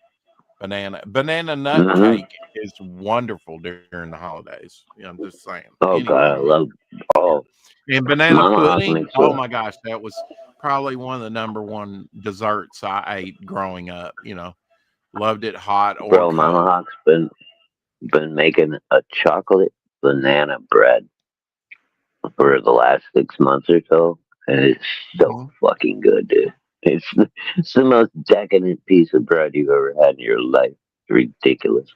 banana nut Mm-hmm. cake is wonderful during the holidays. Yeah, I'm just saying. Oh Anyway, God, I love. Oh, and banana Mama pudding. makes Oh a my gosh, that was probably one of the number one desserts I ate growing up. Loved it hot or bro. Mama cold. Hawk's been making a chocolate banana bread for the last 6 months or so, and it's so Mhm. fucking good, dude. It's the most decadent piece of bread you've ever had in your life. It's ridiculous.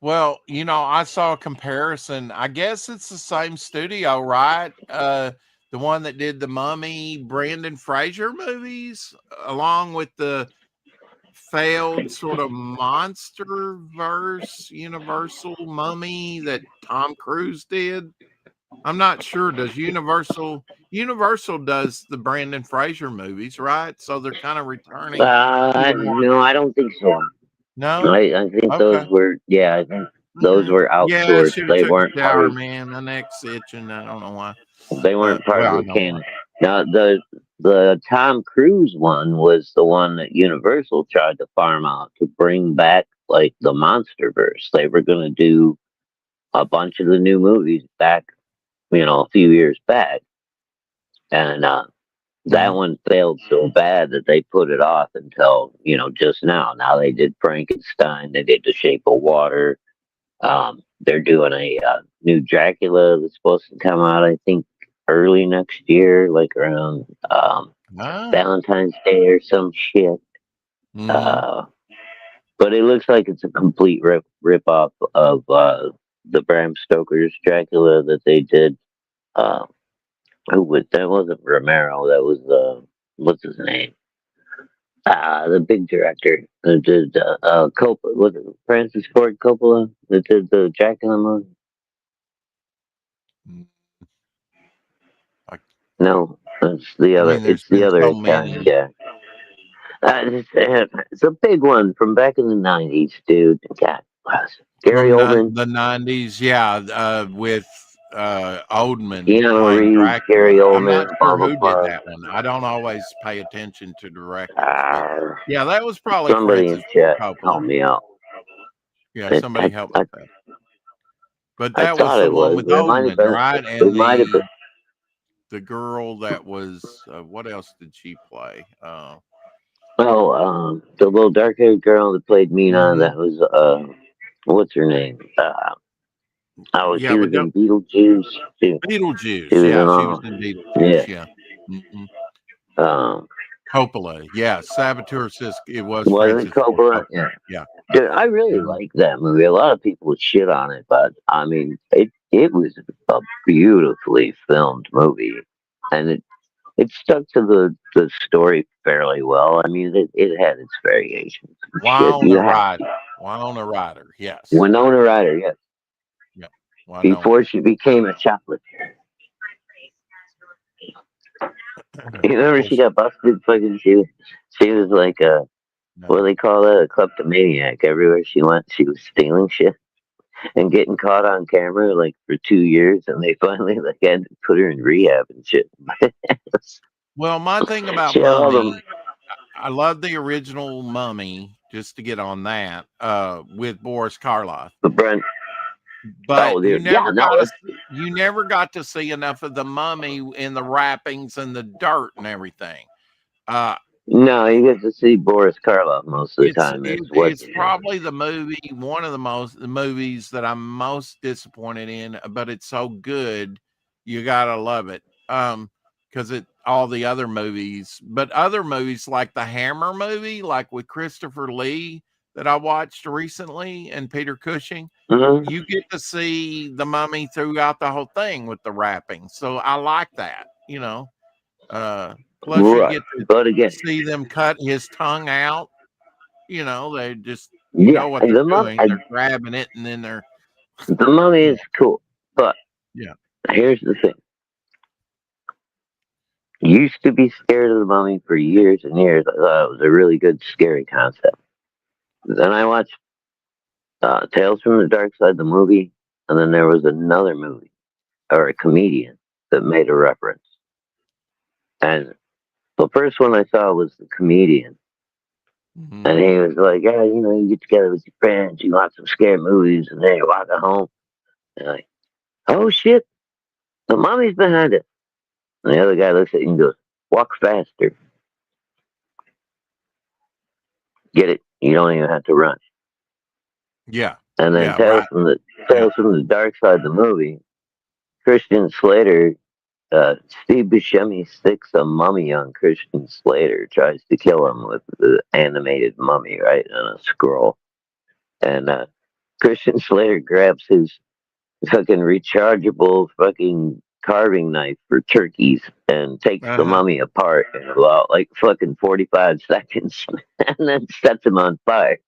Well, I saw a comparison. I guess it's the same studio, right? The one that did the Mummy Brandon Fraser movies, along with the failed sort of monster verse Universal Mummy that Tom Cruise did. I'm not sure. Does Universal does the Brandon Fraser movies, right? So they're kind of returning to the No, I don't think so. no? I think those Okay. were, yeah, I think those Okay. were Yeah, I outsourced. should have They took weren't a part shower, of. man. My neck's itching. I don't know why. They weren't part of Well, I the know why. canon. Now the Tom Cruise one was the one that Universal tried to farm out to bring back like the MonsterVerse. They were going to do a bunch of the new movies back, a few years back, and that Mhm. one failed so bad that they put it off until just now. Now they did Frankenstein, they did The Shape of Water. They're doing a new Dracula that's supposed to come out, I think, early next year, like around Ah. Valentine's Day or some shit. Mhm. Uh, but it looks like it's a complete rip off of the Bram Stoker's Dracula that they did. Uh, that wasn't Romero. That was what's his name? The big director that did Coppola. Was it Francis Ford Coppola that did the Dracula movie? Mm, I No, it's the I other. mean, there's It's the been other so Italian many. guy. It's a big one from back in the '90s, dude. God bless. Gary From Oldman, the 90s, yeah, with, Oldman Keanu playing Reeves, Gary Dracula. I'm Oldman, not blah sure blah who did blah. that one. I don't always pay attention to directors, but, Uh, yeah, that was probably Somebody in Francis Ford chat Coppola. help me out. Yeah, I, somebody I, help I, with that. But I that was thought the it one was, with but it might have Oldman, been. right? It And might have been. the girl that was, what else did she play? Oh, the little dark-haired girl that played Mina. Mhm. That was what's her name? Oh, Yeah, she but was in Beetlejuice. She Beetlejuice, was in yeah, she was all. in Yeah. Beetlejuice, yeah. Mhm. Um, Coppola, yeah, Saboteur says it was was it Francis Ford Coppola? Coppola, Yeah. yeah. Dude, I really Mhm. like that movie. A lot of people would shit on it, but I mean, it was a beautifully filmed movie, and it stuck to the story fairly well. I mean, it had its variations and While shit. on the Ride. Winona Ryder. Yes. Winona Ryder, yes. Yeah. Winona. Before she became a shoplifter. You Of remember she course. got busted? Fucking, she was like a, what do No. they call that? A kleptomaniac. Everywhere she went, she was stealing shit and getting caught on camera like for 2 years, and they finally like had to put her in rehab and shit. Well, my thing about She had all them. Mummy, I love the original Mummy, just to get on that, with Boris Karloff. The Brent. But Oh, dude. Yeah, no. you never got to see enough of the Mummy in the wrappings and the dirt and everything. Uh, No, you get to see Boris Karloff most of the time. Is what's it's his name? probably the movie, one of the movies that I'm most disappointed in, but it's so good, you gotta love it. Because it all the other movies, but other movies like the Hammer movie, like with Christopher Lee that I watched recently and Peter Cushing, Mm-hmm. you get to see the Mummy throughout the whole thing with the wrapping. So I like that, you know. Plus you Right, get to but again, see them cut his tongue out. You know, they just, you yeah, know what they're the mum, doing. They're grabbing it and then they're, the mummy yeah, is cool, but yeah. here's the thing: used to be scared of the mummy for years and years. I thought it was a really good, scary concept. Then I watched Tales from the Dark Side, the movie, and then there was another movie or a comedian that made a reference. And the first one I saw was the comedian, Hmm. and he was like, "Yeah, you know, you get together with your friends, you watch some scary movies, and then you walk home." And like, oh shit, the mummy's behind it. And the other guy looks at you and goes, "Walk faster. Get it? You don't even have to run." Yeah. And then Yeah. Right. Yeah. Tales from the Dark Side of the movie, Christian Slater, Steve Buscemi sticks a mummy on Christian Slater, tries to kill him with the animated mummy, right, on a scroll. And Christian Slater grabs his fucking rechargeable fucking carving knife for turkeys and takes the Uh-huh. mummy apart in about like fucking 45 seconds and then sets him on fire.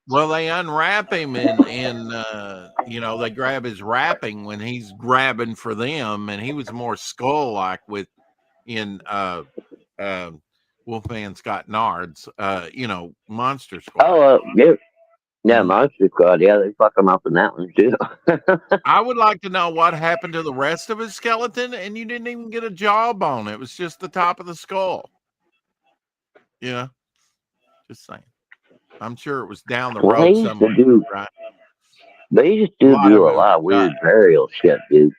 Well, they unwrap him you know, they grab his wrapping when he's grabbing for them, and he was more skull like with in uh Wolfman Scott Nard's you know, Monster Oh, Squad. yeah. Yeah, Hmm. Monster Squad. Yeah, they fuck him up in that one too. I would like to know what happened to the rest of his skeleton, and you didn't even get a jawbone. It was just the top of the skull. You know, just saying. I'm sure it was down the Well, they road used to somewhere, do. right? They used A to lot of do a it was lot of dust. weird burial shit, dude.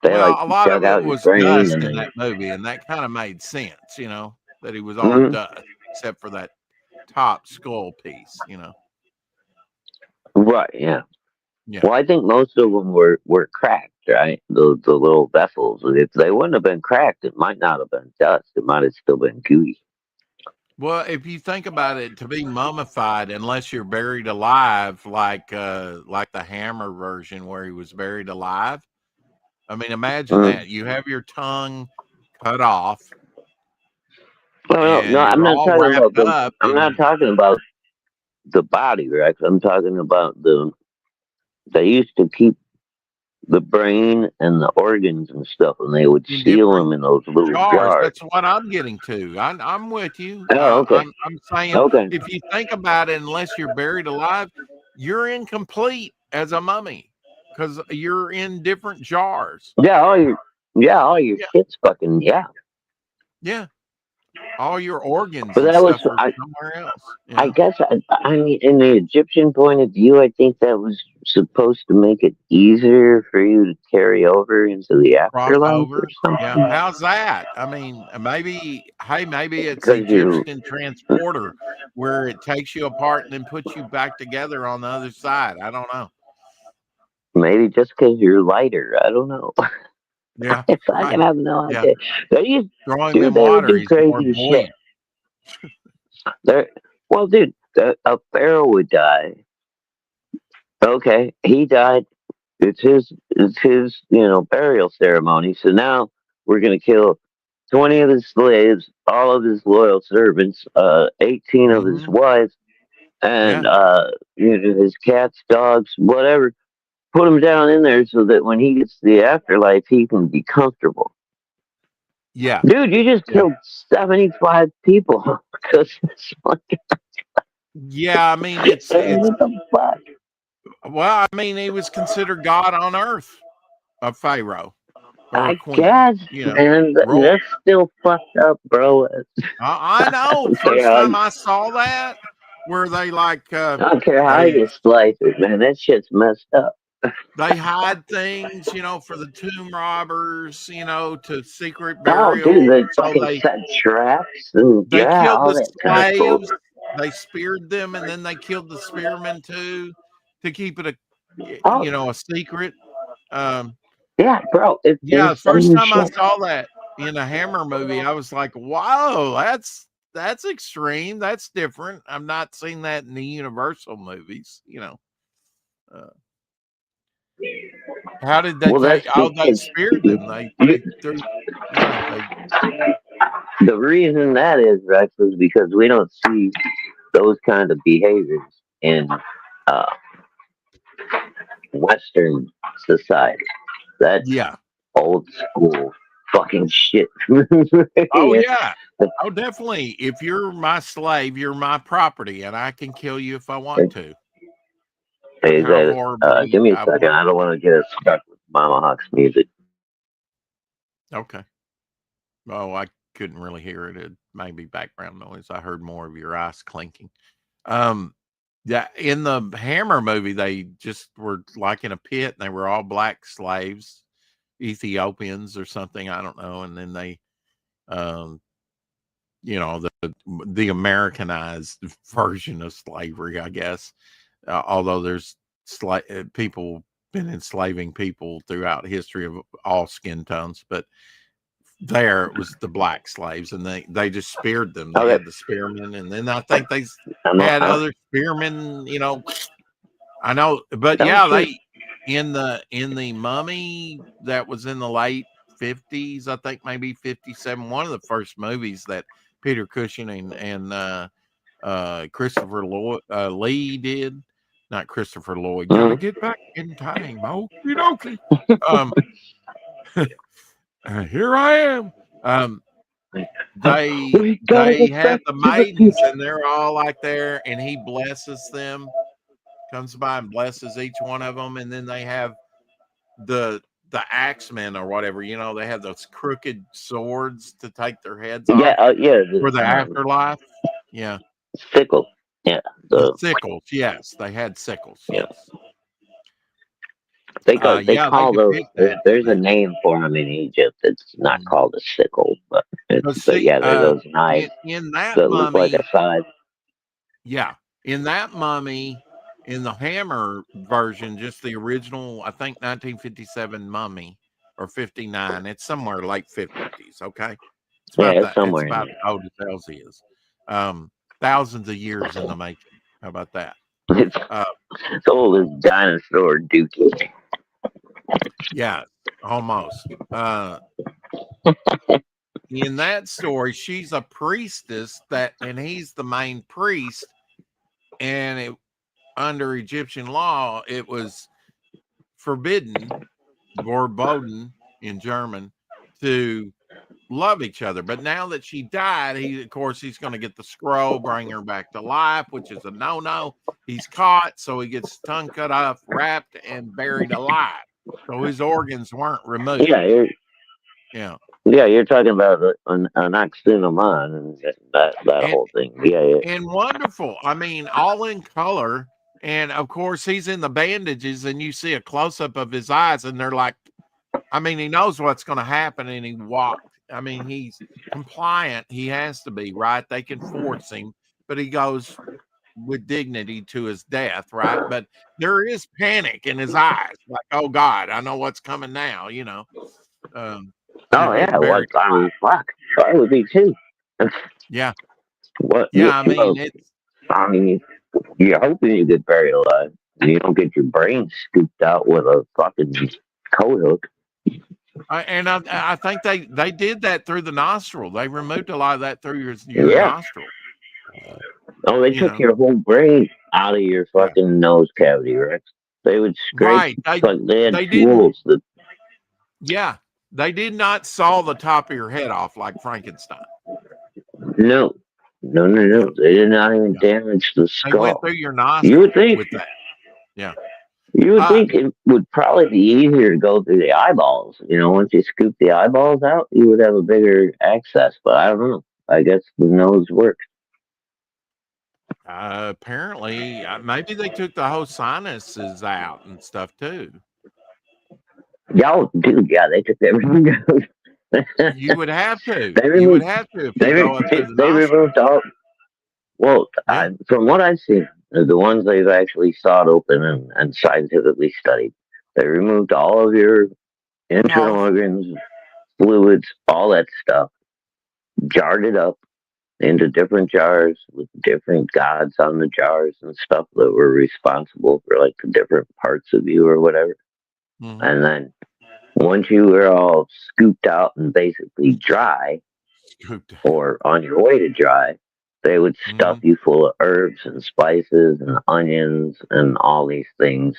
They Well, like a lot dug of it out your was brain dust and in then. that movie, and that kind of made sense, you know, that he was all Mhm. dust except for that top skull piece, you know. Right, yeah. Yeah. Well, I think most of them were cracked, right? The little vessels. If they wouldn't have been cracked, it might not have been dust. It might have still been gooey. Well, if you think about it, to be mummified, unless you're buried alive, like the Hammer version where he was buried alive. I mean, imagine Mm. that. You have your tongue cut off No, no, no. and I'm you're not all talking wrapped about the. up I'm not and talking about the body, right? I'm talking about the. They used to keep the brain and the organs and stuff, and they would in seal different them in those little jars. jars. That's what I'm getting to. I'm with you. Oh, okay, I'm saying okay. if you think about it, unless you're buried alive, you're incomplete as a mummy because you're in different jars. Yeah, all your Yeah, shit's fucking yeah. yeah. All your organs But and that was, stuff are somewhere else. You I know, guess, I mean, in the Egyptian point of view, I think that was supposed to make it easier for you to carry over into the afterlife or crossovers. Yeah, something. how's that? I mean, maybe. Hey, maybe it's Because you, Egyptian transporter where it takes you apart and then puts you back together on the other side. I don't know. maybe just because you're lighter, I don't know. Yeah, I right. fucking have no Yeah. idea. They used, Throw him dude, in they would water, do he's more crazy shit. buoyant. They're, well, dude, a pharaoh would die. Okay, he died. It's his, burial ceremony. So now we're gonna kill 20 of his slaves, all of his loyal servants, 18 of his Mhm. wives, and his cats, dogs, whatever. Put him down in there so that when he gets to the afterlife, he can be comfortable. Yeah. Dude, you just Yeah. killed 75 people because it's like, Yeah. I mean, it's what the fuck? well, I mean, he was considered God on earth, a pharaoh or a I queen. guess, You know, man, royal. that's still fucked up, bro. I know. First time I saw that, where they like I don't care how they you slice it, man. That shit's messed up. they hide things, for the tomb robbers, to secret Oh, dude, burial. they So fucking set traps and they yeah, killed all the that kind of cool. slaves. They speared them, and then they killed the spearmen too, to keep it Oh, a secret. Um, yeah, bro, it's yeah, the first insane time I shit. saw that in a Hammer movie, I was like, "Wow, that's extreme. That's different. I'm not seeing that in the Universal movies." Uh, how did they Well, take? that's Oh, they because speared them. They threw. Yeah, they. the reason that is, Rex, is because we don't see those kind of behaviors in uh, Western society. That's Yeah. old school fucking shit. Oh Yeah. yeah. Oh, definitely. If you're my slave, you're my property, and I can kill you if I want to. Hey, How that, give horribly me a I second. want. I don't want to get us stuck with Mama Hawk's music. Okay. Oh, I couldn't really hear it. It may be background noise. I heard more of your ice clinking. Um, yeah, in the Hammer movie, they just were like in a pit, and they were all black slaves, Ethiopians or something. I don't know. And then they, um, the Americanized version of slavery, I guess. Although there's people been enslaving people throughout history of all skin tones, but there it was the black slaves, and they just speared them. They Okay, had the spearmen, and then I think they I'm had on. other spearmen. I know, but Oh yeah, shit! they in the Mummy that was in the late 50s, I think maybe 57. One of the first movies that Peter Cushing and Christopher Lee did. Not Christopher Lloyd. Gotta Mm. get back in time. Okie dokie. Um, here I am. Um, they We gotta they get have back the to the maidens, future. and they're all like there, and he blesses them, comes by and blesses each one of them, and then they have the axemen or whatever. They have those crooked swords to take their heads Yeah, off yeah. for the afterlife. Yeah, Sickle. Yeah, the the sickles. Yes, they had sickles. yeah. Yes. They Yeah, they call those. depict that a There's a bit. name for them in Egypt. It's not Mm. called a sickle, But but see, yeah, they're those knives in that that look like a Mummy, scythe. yeah, in that Mummy, in the Hammer version, just the original, I think 1957 Mummy or 59. It's somewhere late 50s. Okay, it's Yeah, about it's that. It's somewhere in about there. as old as Elsie is. Um, thousands of years in the making. How about that? It's, Uh, it's old as dinosaur dookie. yeah, almost. In that story, she's a priestess and he's the main priest, and under Egyptian law, it was forbidden, verboten in German, to love each other. But now that she died, of course, he's going to get the scroll, bring her back to life, which is a no-no. He's caught, so he gets his tongue cut off, wrapped, and buried alive. So his organs weren't removed. Yeah, Yeah. you're talking about an oxynomon and that And whole thing. Yeah, yeah. and wonderful. I mean, all in color. And of course, he's in the bandages, and you see a close up of his eyes, and they're like, I mean, he knows what's going to happen, and he walked. I mean, he's compliant. He has to be, right? They can force him, but he goes with dignity to his death, right? But there is panic in his eyes, like, oh God, I know what's coming now. They're Oh getting yeah, what? buried. I mean, fuck. I would be too. Yeah, What? yeah. I mean, Well, it's I mean, you're hoping you get buried alive. You don't get your brain scooped out with a fucking coat hook. and I think they did that through the nostril. They removed a lot of that through your Yeah, nostril. Oh, they You took know, your whole brain out of your yeah, fucking nose cavity, Rex. They would scrape, right. They like they had they didn't. tools that. Yeah, they did not saw the top of your head off like Frankenstein. No, no, no, Yeah, no. They did not even yeah. damage the They went skull. through your You would nostril think, with that. Yeah. you would Uh, think it would probably be easier to go through the eyeballs. You know, once you scoop the eyeballs out, you would have a bigger access. But I don't know. I guess the nose works. apparently, maybe they took the whole sinuses out and stuff too. Y'all, dude, yeah, they took everything out. You would have to. they You would removed, have to if you go up through the they nostril. removed all. Well, Yeah. from what I've seen, the ones they've actually sawed open and scientifically studied, they removed all of your internal Oh, organs, fluids, all that stuff, jarred it up into different jars with different gods on the jars and stuff that were responsible for like the different parts of you or whatever. hmm. And then once you were all scooped out and basically dry, Scooped. or on your way to dry, they would stuff Hmm. you full of herbs and spices and onions and all these things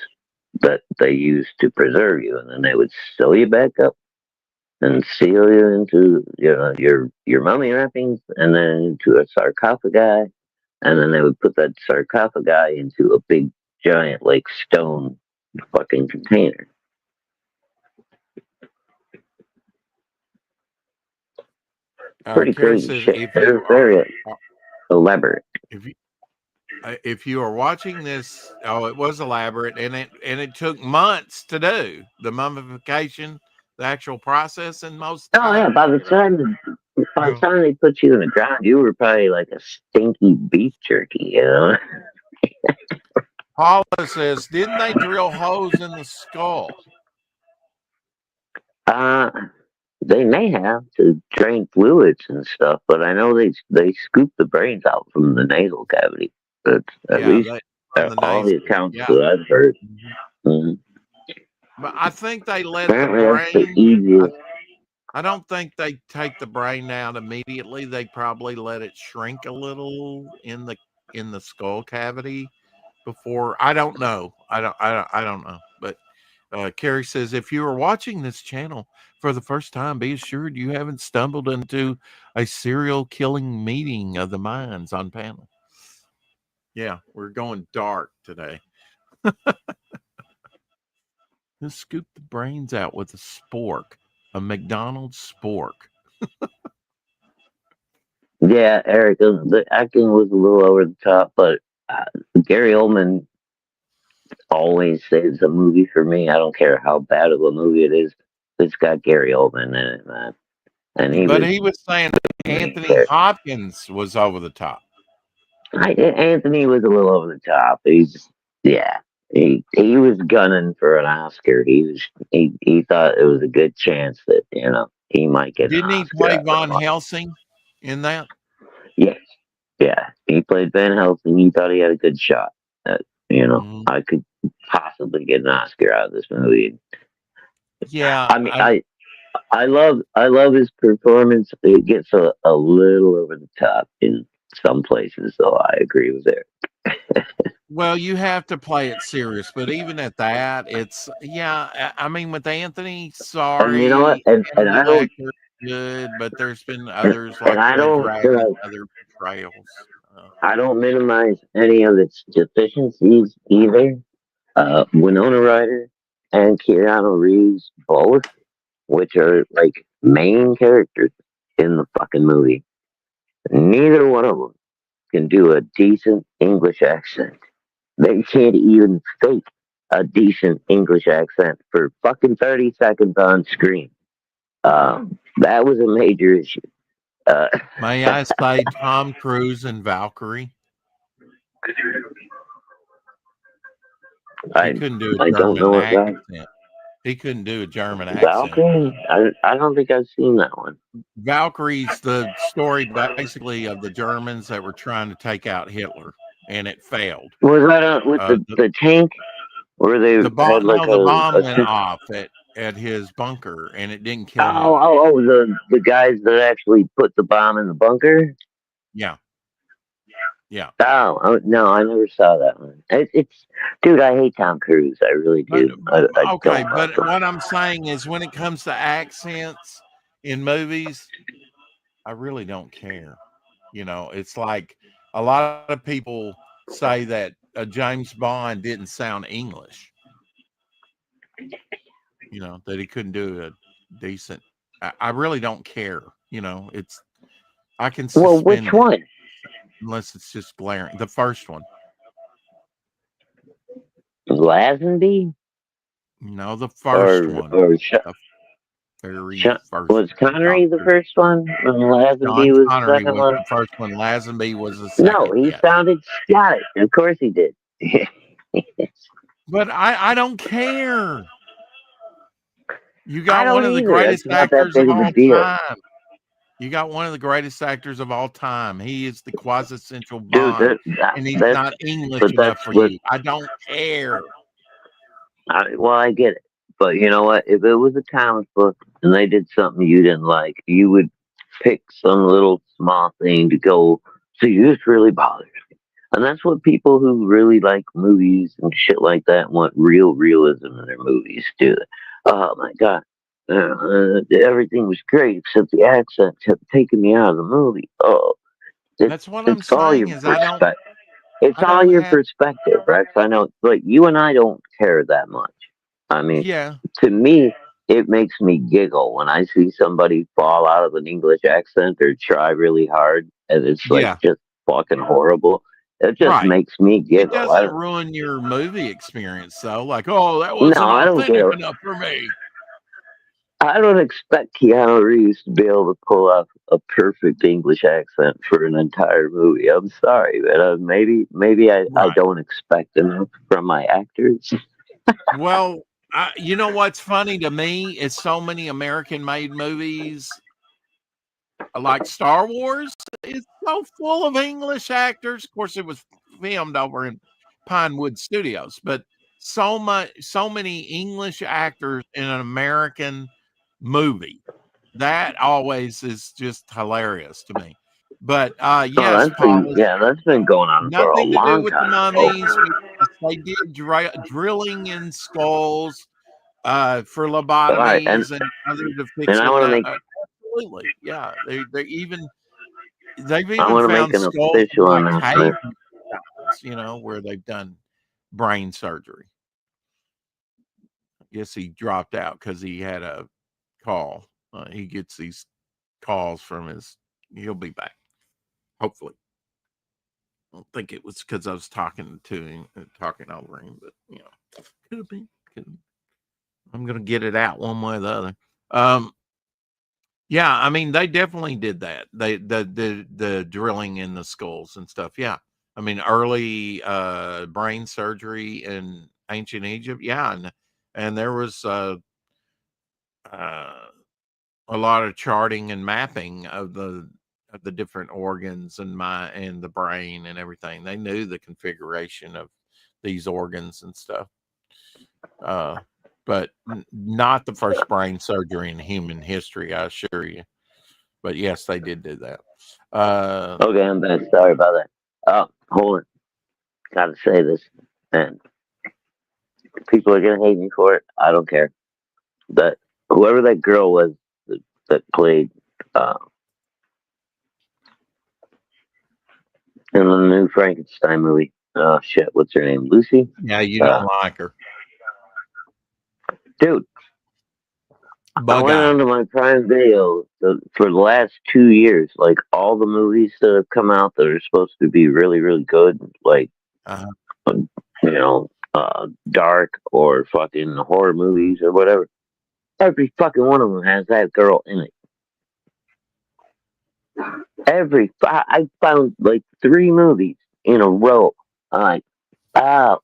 that they use to preserve you. And then they would sew you back up and seal you into your mummy wrappings and then into a sarcophagi. And then they would put that sarcophagi into a big giant like stone fucking container. Pretty Carrie crazy says shit. if you They're very elaborate. if you if you are watching this, oh, it was elaborate, and it took months to do the mummification, the actual process, in most Oh yeah, times. by the Yeah. time they put you in the ground, you were probably like a stinky beef jerky, you know. Paula says, didn't they drill holes in the skull? Uh, they may have to drain fluids and stuff, but I know they scoop the brains out from the nasal cavity. That's at Yeah, least they from the all the nasal. accounts Yeah. that I've heard. Mhm. Mhm. But I think they let the Apparently, that's the brain. easiest. I don't think they take the brain out immediately. They probably let it shrink a little in the skull cavity before. I don't know. I don't know. But Carrie says, if you are watching this channel for the first time, be assured you haven't stumbled into a serial killing meeting of the minds on panel. Yeah, we're going dark today. Just scoop the brains out with a spork, a McDonald's spork. Yeah, Eric, the acting was a little over the top, but uh, Gary Oldman always saves a movie for me. I don't care how bad of a movie it is. It's got Gary Oldman in it, man, and he But was he was saying the main Anthony character. Hopkins was over the top. Anthony was a little over the top. Yeah, he was gunning for an Oscar. He thought it was a good chance that he might get an Didn't he Oscar play out of the Von part. Helsing in that? Yes, yeah, he played Van Helsing. He thought he had a good shot. That Mhm. I could possibly get an Oscar out of this movie. Yeah, I mean, I love his performance. It gets a little over the top in some places, so I agree with it. well, you have to play it serious, but even at that, it's yeah. I mean, with Anthony, And you know what? sorry, And Hannibal Lecter, good, but there's been others and like Red Dragon, other portrayals. I don't minimize any of its deficiencies either. Winona Ryder and Keanu Reeves both, which are like main characters in the fucking movie. Neither one of them can do a decent English accent. They can't even fake a decent English accent for fucking 30 seconds on screen. That was a major issue. Uh, May I say Tom Cruise and Valkyrie? He I couldn't do a I don't know German what that accent. He couldn't do a German accent. Valkyrie. I don't think I've seen that one. Valkyrie's the story basically of the Germans that were trying to take out Hitler, and it failed. Was that with Uh, the tank where they had like no, the bomb went off at his bunker, and it didn't kill him. the guys that actually put the bomb in the bunker? Yeah, Yeah. No, I never saw that one. It's dude, I hate Tom Cruise. I really But do. I okay, don't like but him. what I'm saying is when it comes to accents in movies, I really don't care. It's like a lot of people say that James Bond didn't sound English, that he couldn't do a decent. I really don't care. It's I can Well, which suspend it one? unless it's just glaring. The first one, Lazenby no, the first one, or the very Sh- first was Connery the Doctor. first one? And John Lazenby was the Connery second was one. the first one. Lazenby was the No, second. he Yes, sounded Scottish. Of course he did. but I don't care. You I got one don't of the either. That's greatest not that actors of big of a all deal, time. You got one of the greatest actors of all time. He is the quasi-essential dude. Bond, and he's That's not English but enough that's for what. you. I don't care. Well, I get it, but you know what? If it was a comic book and they did something you didn't like, you would pick some little small thing to go. See, this really bothers me, and that's what people who really like movies and shit like that want real realism in their movies do. Oh my god, everything was great except the accent kept taking me out of the movie. Oh, That's what I'm it's all saying your is perspective. It's I all don't your have perspective, Rex. I know, like you and I don't care that much. I mean, yeah, to me, it makes me giggle when I see somebody fall out of an English accent or try really hard, and it's like yeah, just fucking horrible. It just right. makes me It giggle. doesn't ruin your movie experience though. Like, oh, that No, wasn't I don't authentic care. enough for me. I don't expect Keanu Reeves to be able to pull off a perfect English accent for an entire movie. I'm sorry, but maybe I Right. don't expect enough from my actors. Well, you know what's funny to me is so many American-made movies, like Star Wars, is so full of English actors. Of course, it was filmed over in Pinewood Studios, but so many English actors in an American movie. That always is just hilarious to me. But Oh, yes, Paul, that's been going on for a nothing to do long with the time. mummies. Yes, they did drilling in skulls for All right, lobotomies and other and I depiction. want to make Absolutely, yeah. They've I even want to make found an skulls from official like announcement. cavemen, where they've done brain surgery. Guess he dropped out because he had a call. He gets these calls from his. He'll be back, hopefully. I don't think it was because I was talking to him, talking over him, but could have been. Could have been. I'm gonna get it out one way or the other. Um, yeah, I mean they definitely did that. The drilling in the skulls and stuff. Yeah, I mean early brain surgery in ancient Egypt. Yeah, and there was uh, a lot of charting and mapping of the different organs and the brain and everything. They knew the configuration of these organs and stuff. Uh, but not the first brain surgery in human history, I assure you. But yes, they did do that. Uh, Okay, I'm back. Sorry about that. Hold on. Gotta say this, and people are gonna hate me for it. I don't care. That whoever that girl was that played uh, in the new Frankenstein movie. Oh shit, what's her name? Lucy. yeah, you Uh, don't like her. dude, I Bug went eye. onto my Prime Video for the last 2 years. Like all the movies that have come out that are supposed to be really, really good, like Uh-huh. dark or fucking horror movies or whatever. Every fucking one of them has that girl in it. I found like 3 movies in a row. I'm like, oh,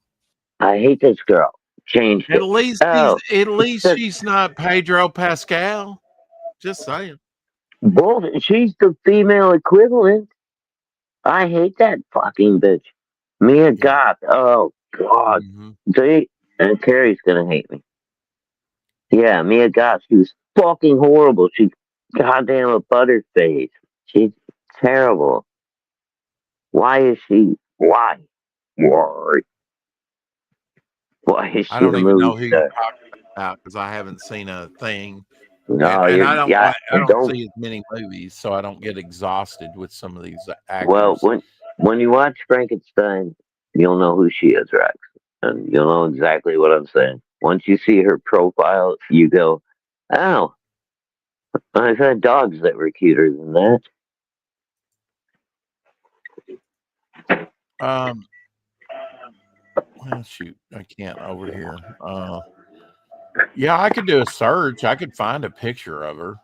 I hate this girl. Changed it. Oh, At least the she's not Pedro Pascal. Just saying. bullshit. She's the female equivalent. I hate that fucking bitch. Mia Yeah. Goth. Oh God. Hmm. See, and Carrie's gonna hate me. Yeah, Mia Goth. She was fucking horrible. She's goddamn a butterface. She's terrible. Why is she? Why? Why? Why is I she don't the even movie know who you're star? talking about because I haven't seen a thing, No, and you're yeah. I don't Don't. see as many movies, so I don't get exhausted with some of these Well, actors. when you watch Frankenstein, you'll know who she is, Rex, and you'll know exactly what I'm saying. Once you see her profile, you go, "Oh, I've had dogs that were cuter than that." Um, well, shoot, I can't over here. Yeah, I could do a search. I could find a picture of her.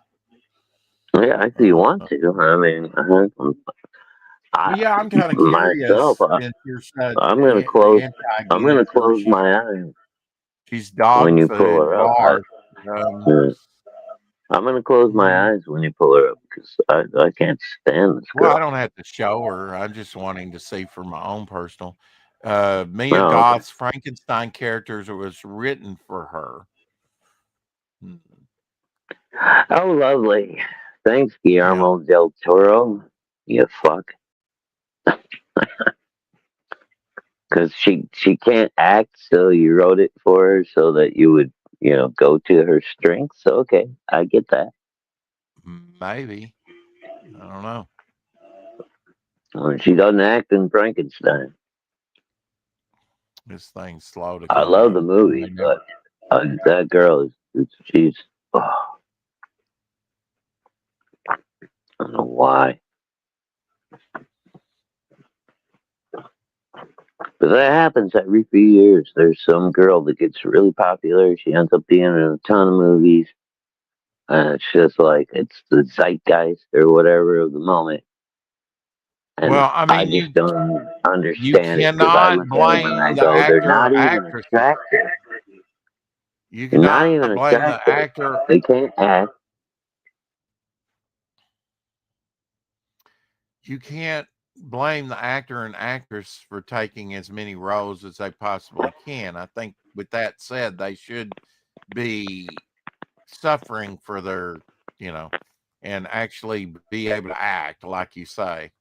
Yeah, if you want Uh, to. I mean, I well, yeah, I'm kind of myself, curious since you're such I'm gonna close. I'm gonna anti-gangster. close my eyes She's when dog you pull food, her up. barf. Um, Yeah. I'm gonna close mm, my eyes when you pull her up because I can't stand this well, I girl. don't have to show her. I'm just wanting to see for my own personal. Mia Oh, okay. Goth's Frankenstein characters was written for her. Mm. Oh, lovely. Thanks, Yeah. Guillermo del Toro. You fuck. Because she can't act, so you wrote it for her so that you would go to her strengths. So, okay, I get that. Maybe. I don't know. Well, she doesn't act in Frankenstein. This thing's slow to I come love up. the I movie, may never. but that girl she's. Oh, I don't know why. But that happens every few years. There's some girl that gets really popular. She ends up being in a ton of movies. And it's just like, it's the zeitgeist or whatever of the moment. And Well, I I mean, just don't you understand it because I cannot look at them and I blame the go, they're actor not or even actress. attractive. You They're not cannot even blame the attractive. actor. They can't act. You can't blame the actor and actress for taking as many roles as they possibly can. I think, with that said, they should be suffering for their, you know, and actually be able to act, like you say.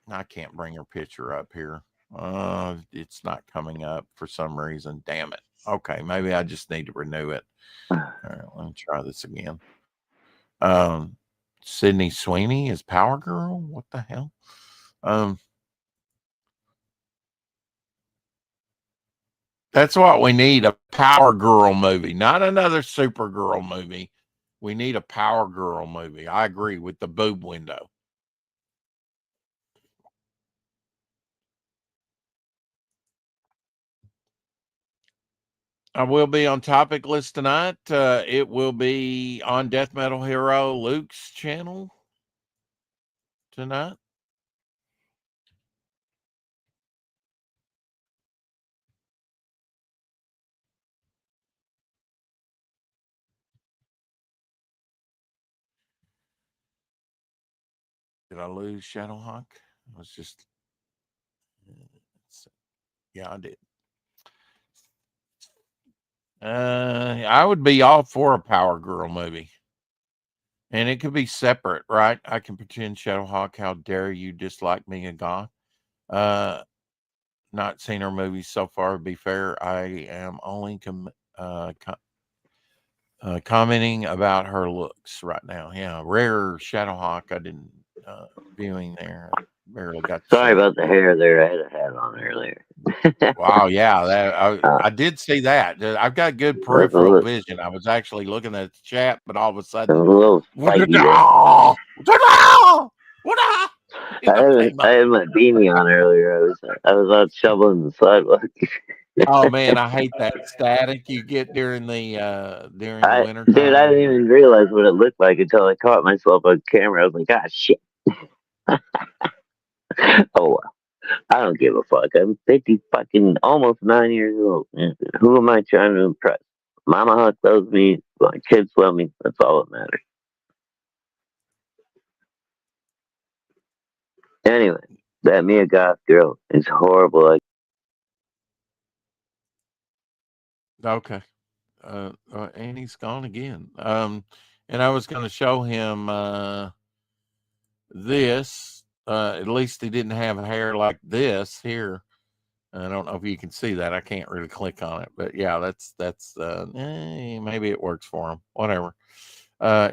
I can't bring her picture up here. It's not coming up for some reason. Damn it. Okay, maybe I just need to renew it. All right, let me try this again. Um, Sydney Sweeney is Power Girl. What the hell? Um, that's what we need, a Power Girl movie, not another Supergirl movie. We need a Power Girl movie. I agree with the boob window. I will be on Topic List tonight. It will be on Death Metal Hero Luke's channel tonight. Did I lose Shadowhawk? I was just, yeah, I did. I would be all for a Power Girl movie. And it could be separate, right? I can pretend Shadowhawk, how dare you dislike me a goth? Uh, not seen her movies so far, to be fair. I am only commenting about her looks right now. Yeah, rare Shadowhawk. I didn't viewing there. Barely got to Sorry see it. about the hair there. I had a hat on earlier. Wow, yeah, that uh, I did see that. I've got good was a peripheral little, vision. I was actually looking at the chat, but all of a it sudden, was a little spiky there. you know, came I up. had my beanie on earlier. I was out shoveling the sidewalk. Oh man, I hate that static you get during the winter Dude, I time. didn't even realize what it looked like until I caught myself on camera. I was like, ah, shit. Oh, well, I don't give a fuck. I'm 50 fucking almost 9 years old. Who am I trying to impress? Mama Huck loves me. My kids love me. That's all that matters. Anyway, that Mia Goth girl is horrible. Like, Okay. And he's gone again. And I was going to show him this. At least he didn't have hair like this here. I don't know if you can see that. I can't really click on it, but yeah, maybe it works for him. Whatever.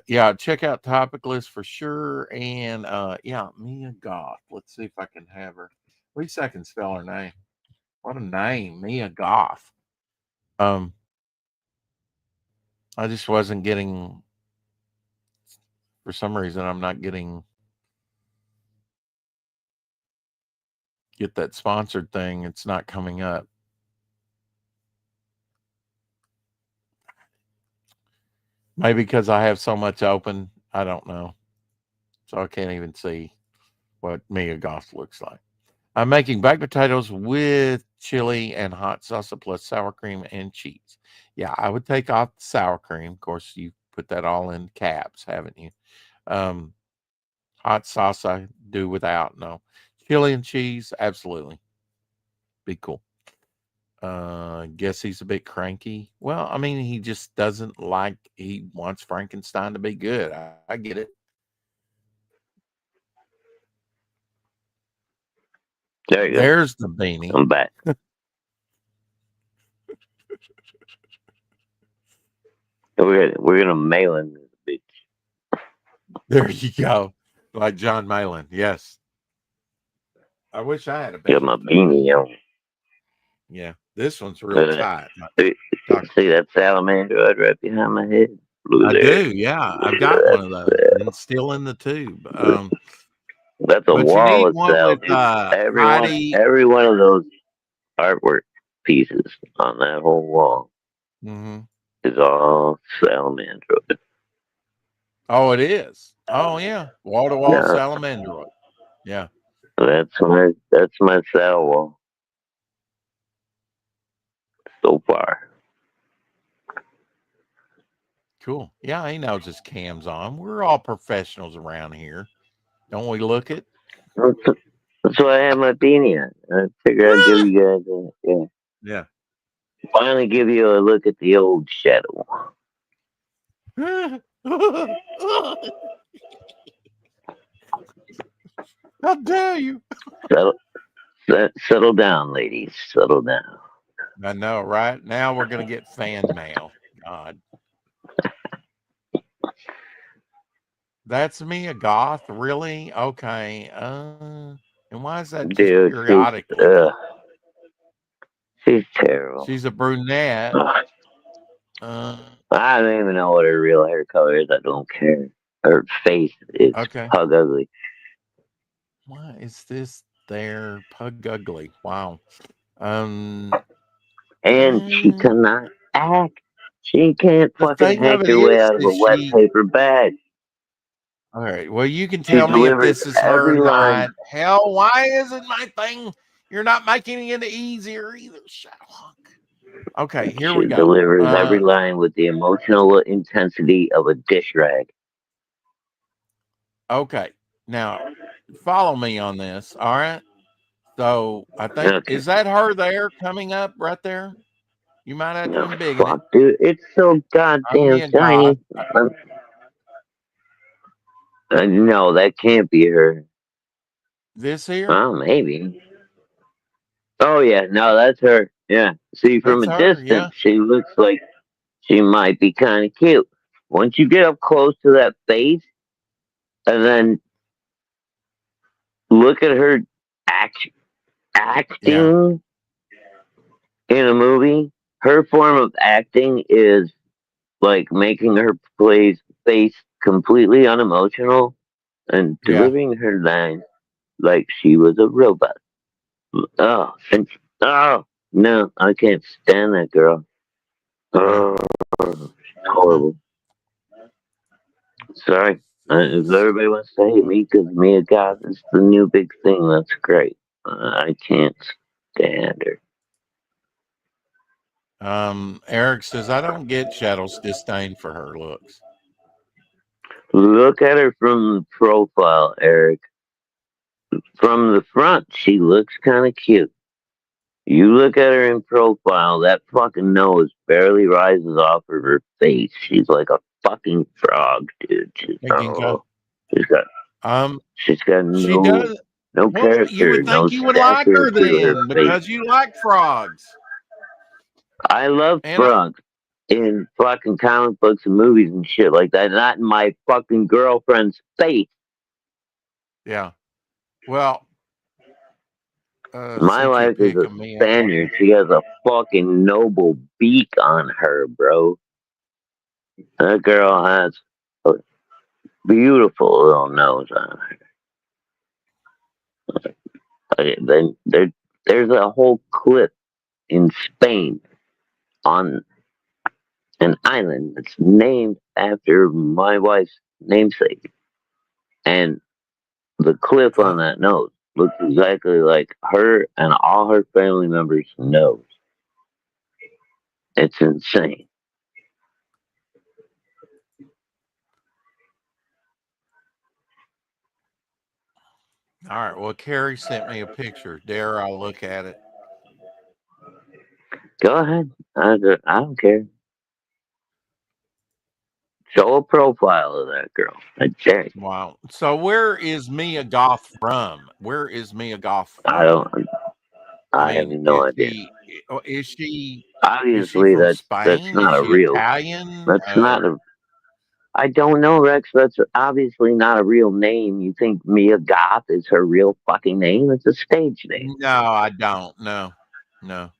Yeah, check out Topic List for sure. And yeah, Mia Goth. Let's see if I can have her. At least I can spell her name. What a name, Mia Goth. Um, I just wasn't getting, for some reason, I'm not getting get that sponsored thing. It's not coming up. Maybe because I have so much open. I don't know. So I can't even see what Mia Goth looks like. I'm making baked potatoes with chili and hot salsa plus sour cream and cheese. Yeah, I would take off the sour cream. Of course, you put that all in caps, haven't you? Um, hot sauce, I do without. No. Chili and cheese, absolutely. Be cool. Guess he's a bit cranky. Well, I mean, he just doesn't like, he wants Frankenstein to be good. I get it. There you go. There's the beanie. I'm back. We're gonna mail him this bitch. There you go. Like John Malin. Yes. I wish I had a Got beanie. my beanie on. Yeah. This one's real Uh, tight. see see that salamander right behind my head? Blue I there. do. Yeah. I've got one of That's those and it's still in the tube. that's a But you wall need of one cell, with dude. Heidi. Every one of those artwork pieces on that whole wall Hmm. is all salamander. Oh, it is. Oh, yeah. Wall to wall Yeah, salamandroid. Yeah. that's my cell wall so far. Cool. Yeah. He knows his cam's on. We're all professionals around here. Don't we look it? That's, that's why I have my beanie on. I figure I'd give you guys yeah, Yeah. finally give you a look at the old shadow. How dare you? Settle, settle down, ladies. Settle down. I know, right? Now we're going to get fan mail. God. That's me, a goth? Really? Okay. And why is that just Dude, periodically? she's terrible. She's a brunette. Uh, I don't even know what her real hair color is. I don't care. Her face is okay. pug ugly. Why is this there? Pug ugly. Wow. Um, And she eh, cannot act. She can't the fucking thing of act it her way out of a is wet she. paper bag. All right. Well, you can She tell me if delivers this is her or every line. not. Hell, why isn't my thing? You're not making it easier either, Shadowhawk. Okay, here She we go. delivers every line with the emotional intensity of a dish rag. Okay. Now, follow me on this. All right. So I think, Okay. is that her there coming up right there? You might have to No, embiggen it. fuck, dude. It's so I'm goddamn me a god. tiny. No, that can't be her. This here? Oh, maybe. Oh, yeah. No, that's her. Yeah. See, from That's a her. Yeah. distance, she looks like she might be kind of cute. Once you get up close to that face and then look at her act- Yeah. acting in a movie, her form of acting is like making her face completely unemotional and Yeah. delivering her lines like she was a robot. Oh, and oh no, I can't stand that girl. Yeah. Oh, it's Well, horrible. Sorry. If this. everybody wants to hate me because Mia Goth is the new big thing, that's great. I can't stand her. Eric says, I don't get Shadow's disdain for her looks. Look at her from the profile, Eric. From the front, she looks kind of cute. You look at her in profile, that fucking nose barely rises off of her face. She's like a fucking frog, dude. Hey, Ginkgo. She's got She's got She does. no Well, you character, would no think you would like stature her to her then face. because you like frogs. I love And frogs in fucking comic books and movies and shit like that, not in my fucking girlfriend's face. yeah. Well, My she wife could is pick a a man. Spaniard. She has a fucking noble beak on her, bro. That girl has a beautiful little nose on her. Then there's a whole cliff in Spain on an island that's named after my wife's namesake. And the cliff on Oh, that nose looks exactly like her and all her family members' nose. It's insane. all right. Well, Carrie sent me a picture. Dare I look at it? Go ahead. I don't care. Show a profile of that girl. I dare you. Wow. So where is Mia Goth from? Where is Mia Goth I from? don't. I I have mean, no idea. is she Obviously, from that's Spain? Is not a she real. Italian? That's not a. I don't know, Rex. That's obviously not a real name. You think Mia Goth is her real fucking name? It's a stage name. No, I don't. No, no.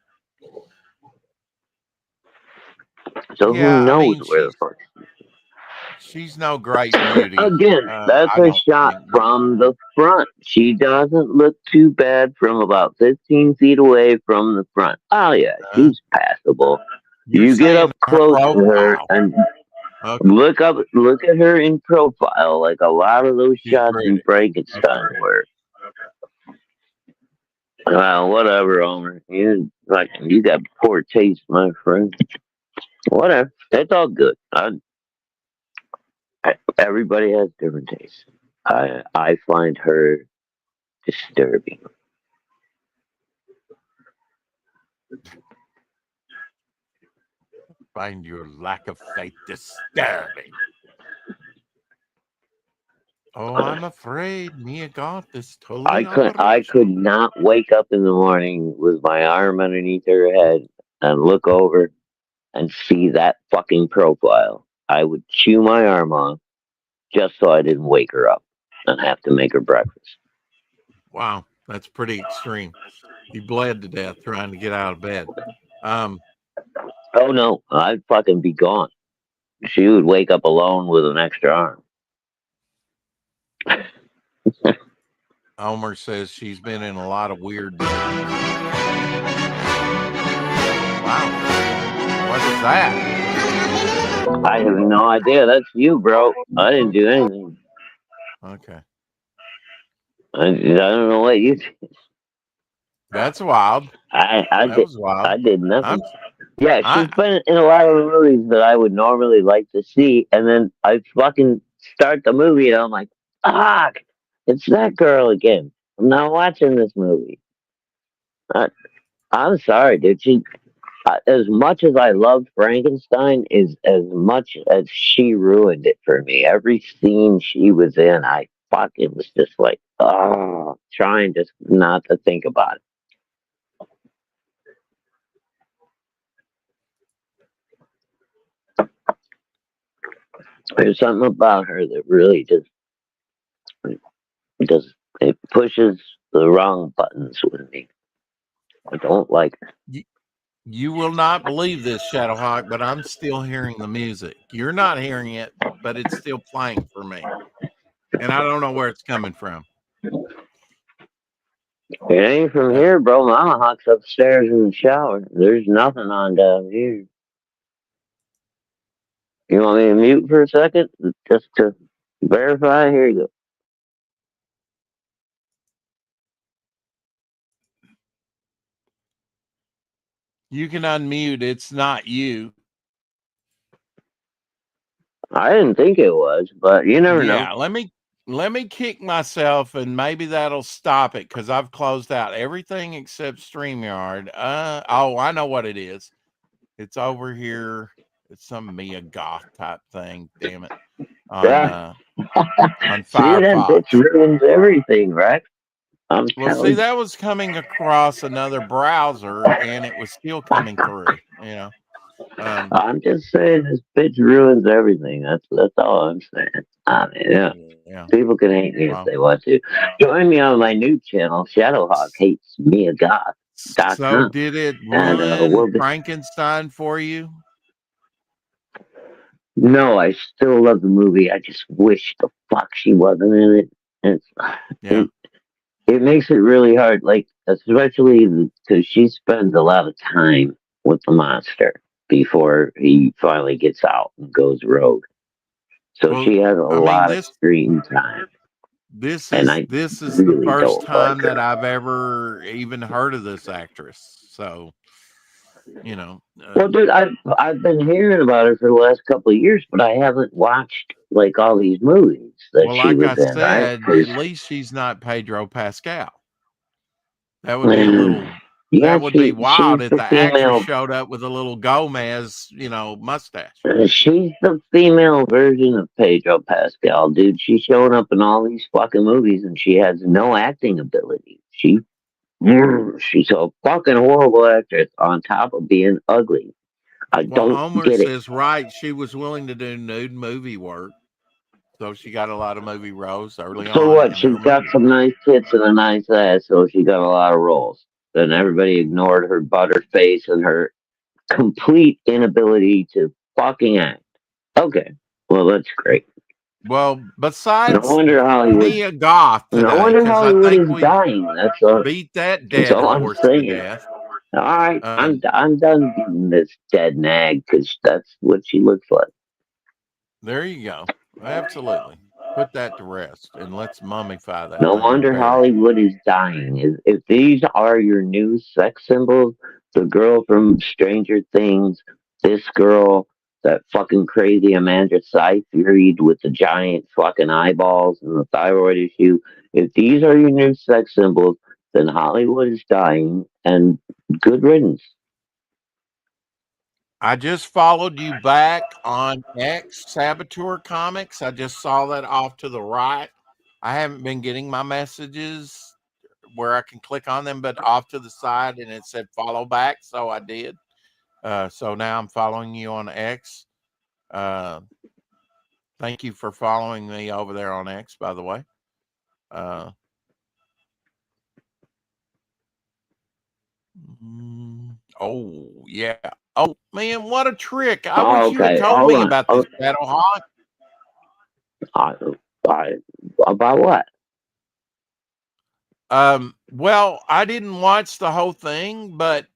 So who Yeah, I knows mean, where the fuck? she's no great beauty. Again, that's I a don't shot think. But from the front. She doesn't look too bad from about 15 feet away from the front. Oh yeah, uh, she's passable. you're You get saying up her close to her profile. and Okay, look at her in profile, like a lot of those she's shots in pretty. Okay. Frankenstein were. Well, whatever, Homer. You got poor taste, my friend. Whatever. It's all good. Everybody has different tastes. I find her disturbing. Find your lack of faith disturbing. Oh, I'm afraid Mia Goth is totally I could operational. not wake up in the morning with my arm underneath her head and look over and see that fucking profile. I would chew my arm off just so I didn't wake her up and have to make her breakfast. Wow, that's pretty extreme. You bled to death trying to get out of bed. Um, Oh no, I'd fucking be gone. She would wake up alone with an extra arm. Homer says she's been in a lot of weird movies. Wow, what is that? I have no idea. That's you, bro. I didn't do anything. Okay, I don't know what you. that's wild. I That did. was wild. I did I'm nothing. Yeah, she's I been in a lot of the movies that I would normally like to see, and then I fucking start the movie and I'm like, fuck, it's that girl again. I'm not watching this movie. I, I'm sorry, dude. As much as I loved Frankenstein, is as much as she ruined it for me. Every scene she was in, I fucking was just like, oh, trying just not to think about it. There's something about her that really just it pushes the wrong buttons with me. I don't like her. you, you will not believe this, Shadowhawk, but I'm still hearing the music. You're not hearing it, but it's still playing for me, and I don't know where it's coming from. It ain't from That here, bro. Mama Hawk's upstairs in the shower. There's nothing on down here. You want me to mute for a second just to verify? Here you go. you can unmute. It's not you. I didn't think it was, but you never know. Yeah, let me kick myself and maybe that'll stop it because I've closed out everything except StreamYard. Oh, I know what it is. It's over here. It's some Mia Goth type thing. Damn it. On Yeah, on See, that bitch Firefox. ruins everything, right? I'm Well, see, telling that was coming across another browser, and it was still coming through. Um, I'm just saying this bitch ruins everything. That's all I'm saying. I mean, yeah. yeah. People can hate me if Well, they want to. Join me on my new channel, Shadowhawk Hates Mia so Goth.com. did it And ruin we'll be. Frankenstein for you? No, I still love the movie. I just wish the fuck she wasn't in it. It's, Yeah. it, it makes it really hard, like, especially because she spends a lot of time with the monster before he finally gets out and goes rogue. So Well, she has a I mean lot of this screen time, this and is I this is the really first don't like time that her. I've ever even heard of this actress. So, you know, Well, dude, I've been hearing about her for the last couple of years, but I haven't watched like all these movies that well, she like was I in, right? said, at Because least she's not Pedro Pascal. That would be a little yeah, that would be wild she's if the the actress female. showed up with a little Gomez, mustache. She's the female version of Pedro Pascal, dude. She's showing up in all these fucking movies, and she has no acting ability. She's a fucking horrible actress on top of being ugly. I Well, don't Homer get it. says right, she was willing to do nude movie work. So she got a lot of movie roles early So on what? in her She's got movie. some nice tits and a nice ass, so she got a lot of roles. Then everybody ignored her butter face and her complete inability to fucking act. Okay, well that's great. Well, No besides wonder Hollywood. Mia Goth No today, wonder because I Hollywood think is we dying. beat that That's dead all I'm horse to saying. death. All right, Um, I'm done beating this dead nag because that's what she looks like. there you go. Absolutely. Put that to rest and let's mummify that No thing and wonder bury it. Hollywood is dying. If these are your new sex symbols, the girl from Stranger Things, this girl, that fucking crazy Amanda Seyfried with the giant fucking eyeballs and the thyroid issue, if these are your new sex symbols, then Hollywood is dying and good riddance. I just followed you back on X Saboteur Comics. I just saw that off to the right. I haven't been getting my messages where I can click on them, but off to the side and it said follow back. So I did. So now I'm following you on X. Uh, Thank you for following me over there on X, by the way. Uh, oh, yeah. Oh, man, what a trick. I Oh, wish you had okay, told hold me on. about this Shadow Hawk. I, I, about what? Well, I didn't watch the whole thing, but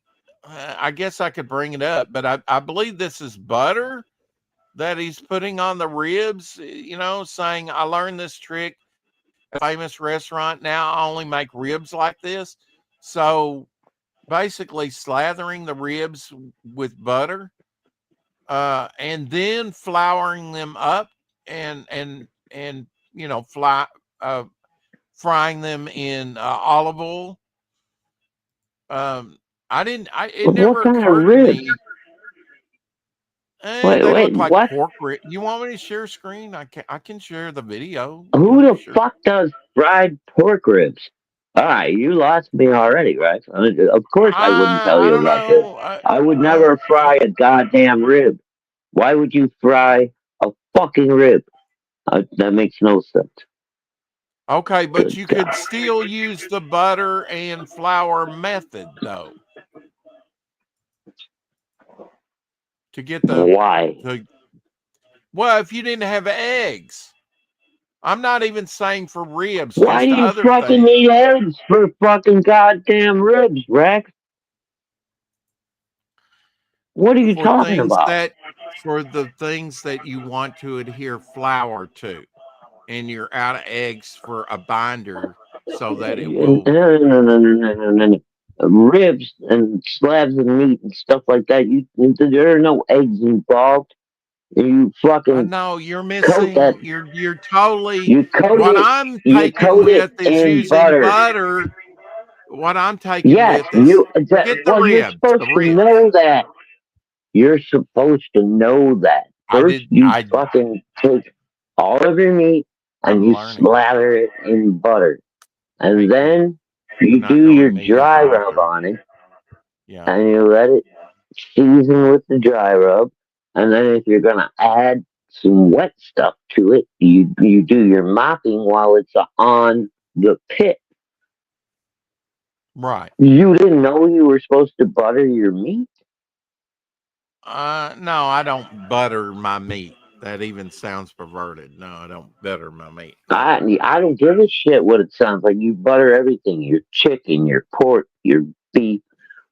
I guess I could bring it up. But I believe this is butter that he's putting on the ribs, saying, I learned this trick at a famous restaurant. Now I only make ribs like this. So basically slathering the ribs with butter, and then flouring them up and uh, frying them in olive oil. I didn't. It What never kind of occurred to ribs? me. Wait, They wait, look like what? pork rib. You want me to share screen? I can share the video. Who the Sure. fuck does fried pork ribs? All right, you lost me already, right? I mean, of course, I wouldn't tell I you don't about this. know. I would never fry a goddamn rib. Why would you fry a fucking rib? That makes no sense. Okay, but Good you could God. still use the butter and flour method though to get Why? the well, if you didn't have eggs. I'm not even saying for ribs, Why just do you other fucking things. need eggs for fucking goddamn ribs, Rex? What are you For talking things about? that for the things that you want to adhere flour to, and you're out of eggs for a binder so that it No, will. no, no, no, no, no, no, no. Ribs and slabs of meat and stuff like that. There are no eggs involved. You I fucking know you're coat that. missing. You're totally. You coat What it. I'm You taking coat it with is in using butter. butter. What I'm taking Yes, with is forget the well, you're ribs. The supposed to ribs. know that. You're supposed to know that. I First, did. you I fucking take all of your meat, and you learning. slather it in butter. And Hey, then you're you not do your knowing me as dry well, rub dude. on it, Yeah. and you let it season with the dry rub. And then if you're gonna add some wet stuff to it, you do your mopping while it's on the pit. Right. You didn't know you were supposed to butter your meat? No, I don't butter my meat. That even sounds perverted. No, I don't butter my meat. No. I don't give a shit what it sounds like. You butter everything: your chicken, your pork, your beef,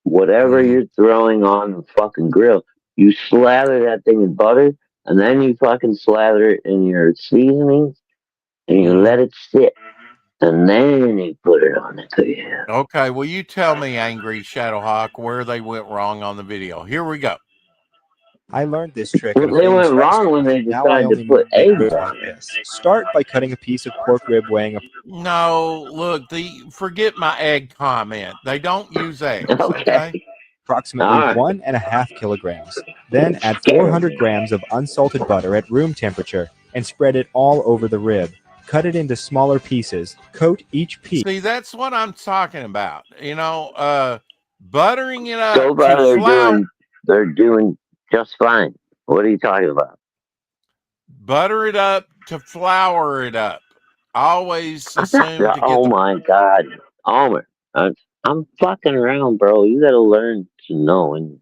whatever Mm, you're throwing on the fucking grill. You slather that thing in butter, and then you fucking slather it in your seasonings, and you mm-hmm. let it sit, and then you put it on the grill. Okay, well, you tell me, Angry Shadowhawk, where they went wrong on the video. Here we go. I learned this trick Well, at a they famous went wrong when restaurant. they Now I decided to only put make eggs ribs on like this. Start by cutting a piece of pork rib weighing No, look, forget my egg comment. They don't use it. eggs, Okay, okay? approximately all right. 1.5 kilograms. Then add Scared 400 grams of unsalted butter at room temperature and spread it all over the rib. Cut it into smaller pieces. Coat each piece See, that's what I'm talking about. Buttering it up so to far. flour, They're doing just fine. What are you talking about? butter it up to flour it up. I always I'm not. assume to get Oh the my God, Homer. I'm fucking around, bro. You gotta learn to know. And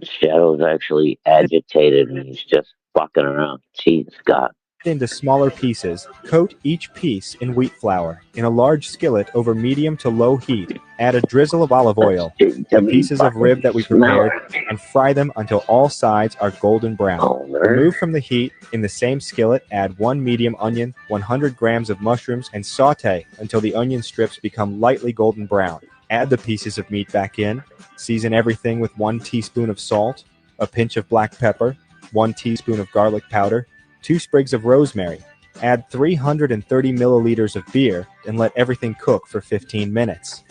Shadow's actually agitated, and he's just fucking around. Jesus God. into smaller pieces. Coat each piece in wheat flour. In a large skillet over medium to low heat, add a drizzle of olive oil, To the me, pieces of rib fucking that we smell prepared, it. and fry them until all sides are golden brown. Homer. Remove from the heat. In the same skillet, add 1 medium onion, 100 grams of mushrooms, and saute until the onion strips become lightly golden brown. Add the pieces of meat back in. Season everything with 1 teaspoon of salt, a pinch of black pepper, 1 teaspoon of garlic powder, 2 sprigs of rosemary. Add 330 milliliters of beer and let everything cook for 15 minutes.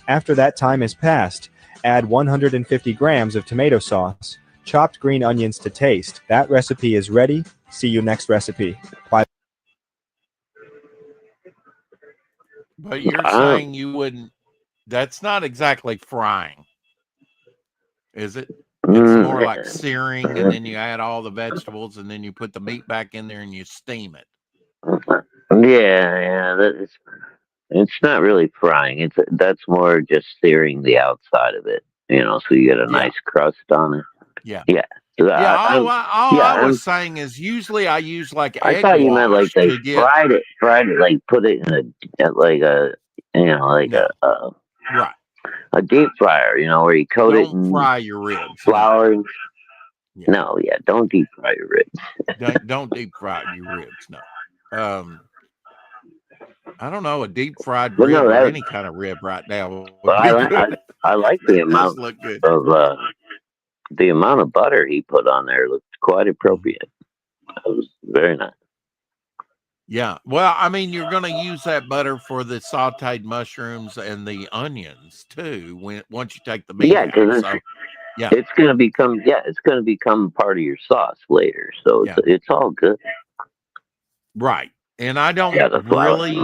After that time has passed, add 150 grams of tomato sauce, chopped green onions to taste. That recipe is ready. See you next recipe. Bye. but you're Uh, saying you wouldn't. That's not exactly frying, is it? It's more like mm, searing, and then you add all the vegetables, and then you put the meat back in there and you steam it. yeah. It's not really frying. That's more just searing the outside of it. So you get a Yeah, nice crust on it. yeah. Yeah. So Yeah, all yeah. I was saying is usually I use like I egg thought you meant like wash they to get fried it, like put it in like no, right. a deep fryer. Where you coat it Don't in fry your ribs. No. flour. Yeah. No, yeah, don't deep fry your ribs. Don't deep fry your ribs. No. Um I don't know, a deep fried But no, rib or that. any kind of rib right now But would be good. I like That does look good. of the amount of butter he put on there looked quite Mhm. appropriate. It was very nice. Yeah. Well, I mean, you're going to use that butter for the sautéed mushrooms and the onions too when once you take the meat Yeah, out. because So, yeah. it's gonna become part of your sauce later. So Yeah. it's all good. Right. And I don't Yeah, the flour. really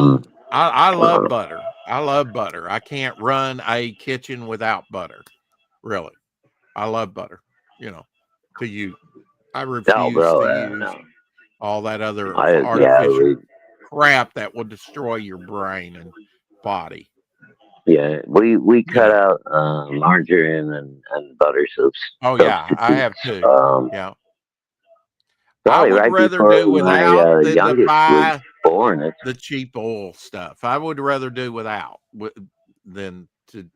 I love butter. I love butter. I can't run a kitchen without butter. Really. I love butter, you know, to use. I No, refuse bro. to use No. all that other Yeah, artificial crap that will destroy your brain and body, we you cut know. out margarine and butter Oh yeah, I substitutes. have too. Yeah. I Probably would right rather before do my without than to youngest was buy born. the cheap oil stuff. I would rather do without than to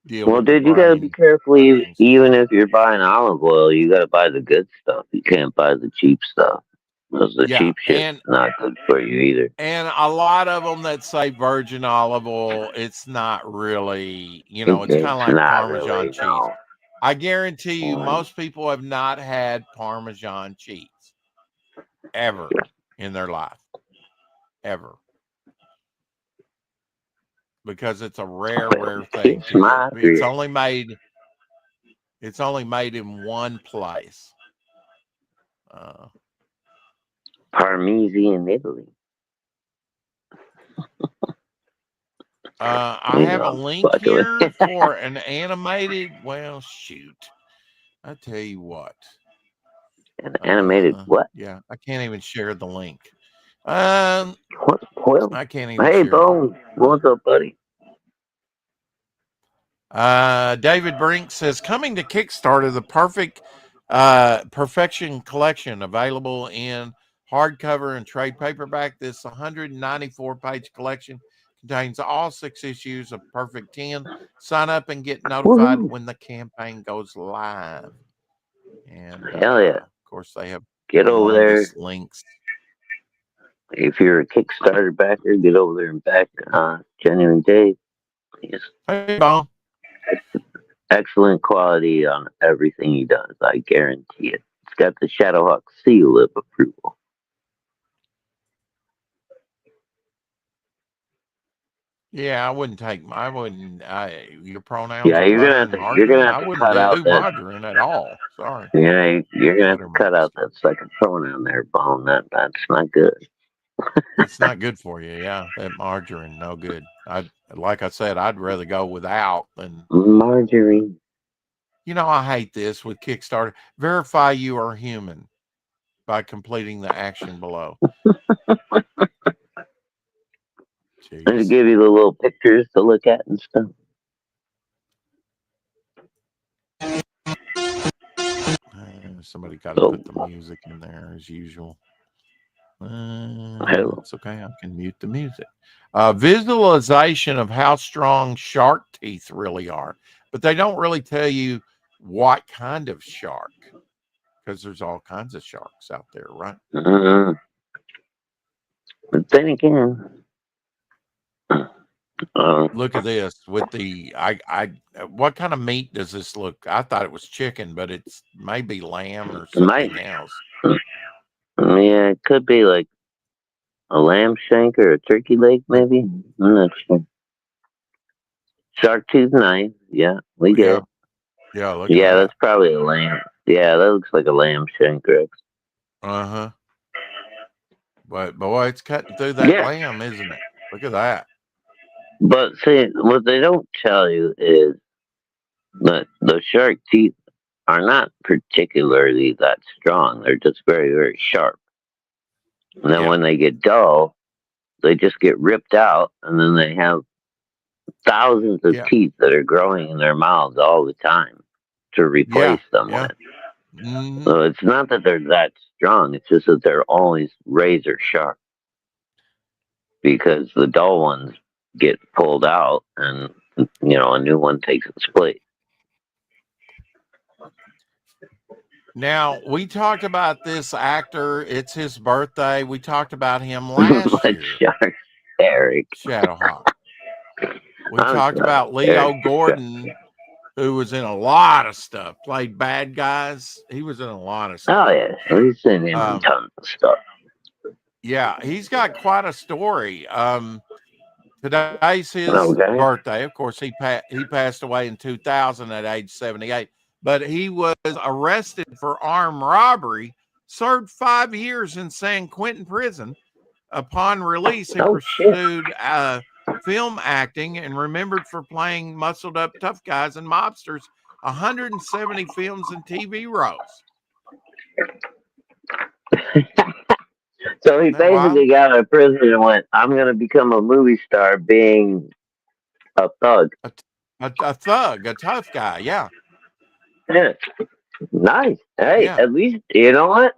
deal Well, with the dude, you gotta be brain careful. things. Even if you're buying olive oil, you gotta buy the good stuff. You can't buy the cheap stuff. Because the Yeah, cheap shit's not good for you either. and a lot of them that say virgin olive oil, it's not really, it's kind of It's like not Parmesan really, cheese. no. I guarantee you, Um, most people have not had Parmesan cheese ever in their life, ever, because it's a rare, Well, rare thing kiss to get. my grits. It's only made in one place. Uh, Parmesan, Italy. I You have a know, link luckily. here for an animated. Well, shoot. I tell you what. An animated what? Yeah, I can't even share the link. Um, Well, I can't even hey, share it. Bone. What's up, buddy? David Brink says coming to Kickstarter, the Perfection Collection, available in hardcover and trade paperback. This 194-page collection contains all 6 issues of Perfect 10. Sign up and get notified Woohoo. when the campaign goes live. And Hell yeah. of course, they have Get over humongous there. links. If you're a Kickstarter backer, get over there and back Genuine Dave. He's Hey, Bob. excellent quality on everything he does. I guarantee it. It's got the Shadowhawk seal of approval. Yeah, I wouldn't your pronouns Yeah, are her and you're gonna margarine. have I to wouldn't cut out do that. margarine at all. Sorry. Yeah, you're gonna have to cut out Buttermilk's. that second pronoun there, Bone. That's not good. It's not good for you. Yeah, that margarine, no good. Like I said, I'd rather go without than. Marjorie. I hate this with Kickstarter. Verify you are human by completing the action below. And to Jeez. give you the little pictures to look at and stuff. Somebody got to So, put the music in there as usual. hello. It's okay. I can mute the music. Visualization of how strong shark teeth really are, but they don't really tell you what kind of shark, because there's all kinds of sharks out there, right? But then again, Look at this with the what kind of meat does this look? I thought it was chicken, but it's maybe lamb or it might, something else. yeah, it could be like a lamb shank or a turkey leg, maybe. I'm not sure. Shark tooth knife. Yeah, we get Yeah, it. yeah. Look at Yeah, that. that's probably a lamb. Yeah, that looks like a lamb shank, Rex. Uh-huh. But boy, it's cutting through that Yeah, lamb, isn't it? Look at that. but see, what they don't tell you is that the shark teeth are not particularly that strong. They're just very, very sharp. And then Yeah, when they get dull, they just get ripped out, and then they have thousands of yeah, teeth that are growing in their mouths all the time to yeah, replace them yeah. with. Hmm. So it's not that they're that strong, it's just that they're always razor sharp because the dull ones get pulled out and a new one takes its place. Now, we talked about this actor. It's his birthday. We talked about him last But year, shark, Eric. Shadowhawk. We I'm talked sorry. about Leo Eric. Gordon, who was in a lot of stuff, played bad guys. He was in a lot of Oh, stuff. yeah. We've seen him in Um, tons of stuff. yeah, he's got quite a story. Today's his Okay. birthday. Of course, he passed away in 2000 at age 78. But he was arrested for armed robbery, served 5 years in San Quentin prison. Upon release, he Oh, shit. pursued film acting and remembered for playing muscled up tough guys and mobsters. 170 films and TV roles. So he Isn't that wild? basically got out of prison and went, I'm going to become a movie star being a thug. A thug, a tough guy. Yeah, Yeah. Nice. Hey, yeah. at least, you know what?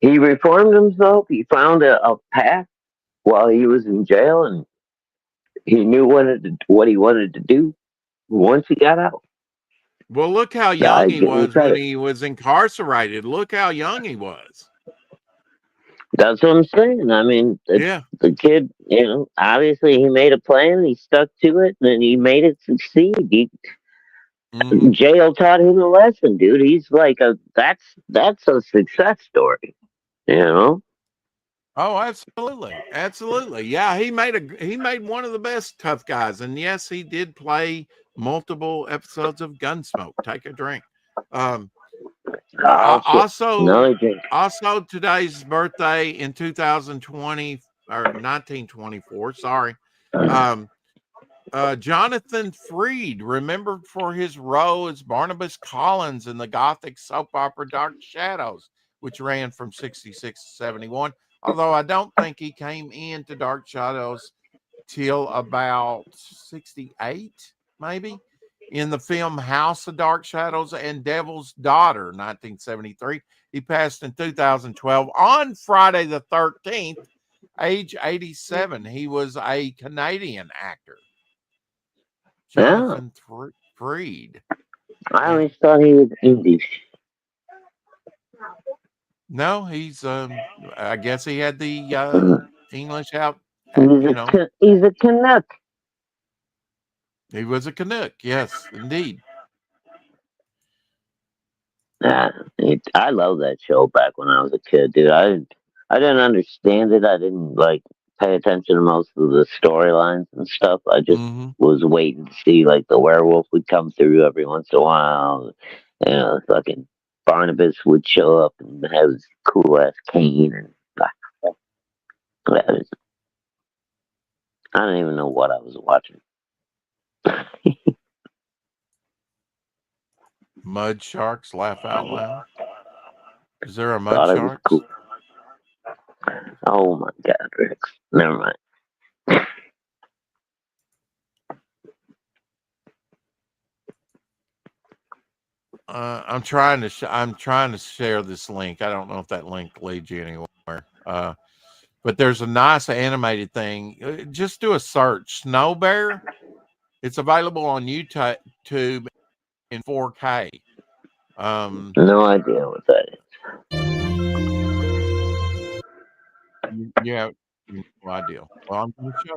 He reformed himself. He found a path while he was in jail, and he knew what he wanted to do once he got out. Well, look how I young he give him was when credit. he was incarcerated. Look how young he was. That's what I'm saying. I mean, Yeah. the kid, obviously he made a plan, he stuck to it, and he made it succeed. Mm-hmm. Jail taught him a lesson, dude. He's like that's a success story, you know. Oh, absolutely, absolutely. Yeah, he made one of the best tough guys, and yes, he did play multiple episodes of Gunsmoke. Take a drink. Um, Oh, shit. Another drink. Also today's birthday in 2020 or 1924. Sorry. Jonathan Freed, remembered for his role as Barnabas Collins in the Gothic soap opera Dark Shadows, which ran from 66 to 71. Although I don't think he came into Dark Shadows till about 68, maybe. In the film House of Dark Shadows and Devil's Daughter, 1973. He passed in 2012 on Friday the 13th, age 87. He was a Canadian actor. Jonathan Freed. I always thought he was English. No, he's I guess he had the English out, He's a Canuck. he was a Canuck. Yes, indeed. I love that show back when I was a kid, dude. I didn't understand it. I didn't like pay attention to most of the storylines and stuff. I just was waiting to see like the werewolf would come through every once in a while. Fucking Barnabas would show up and have his cool ass cane and I don't even know what I was watching. Mud Sharks, laugh out loud. Is there a Mud Thought it was Sharks? cool. Oh my God, Rex. Never mind. I'm trying to share this link. I don't know if that link leads you anywhere. But there's a nice animated thing. Just do a search, Snow Bear. It's available on YouTube in 4K. No idea what that is. Yeah, no idea. Well, I'm going to show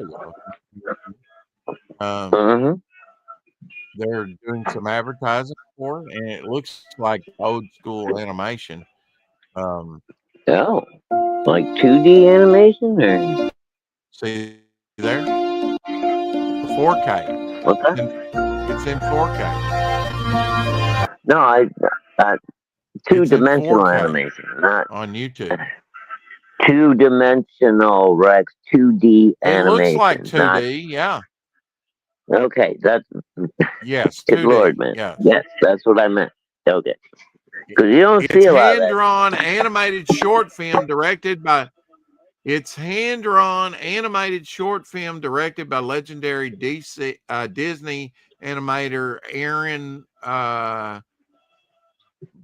you. They're doing some advertising for it, and it looks like old school animation. Oh, like 2D animation, or see there, 4K. What's that? It's in 4K. No, two-dimensional animation, not on YouTube. Two-dimensional, Rex. 2D animation. It looks like 2D, yeah. Okay, that's yes. Good 2D, Lord, man. Yes. Yes, that's what I meant. Okay, because you don't see a lot of that. Hand-drawn animated short film directed by. It's hand-drawn animated short film directed by legendary Disney animator Aaron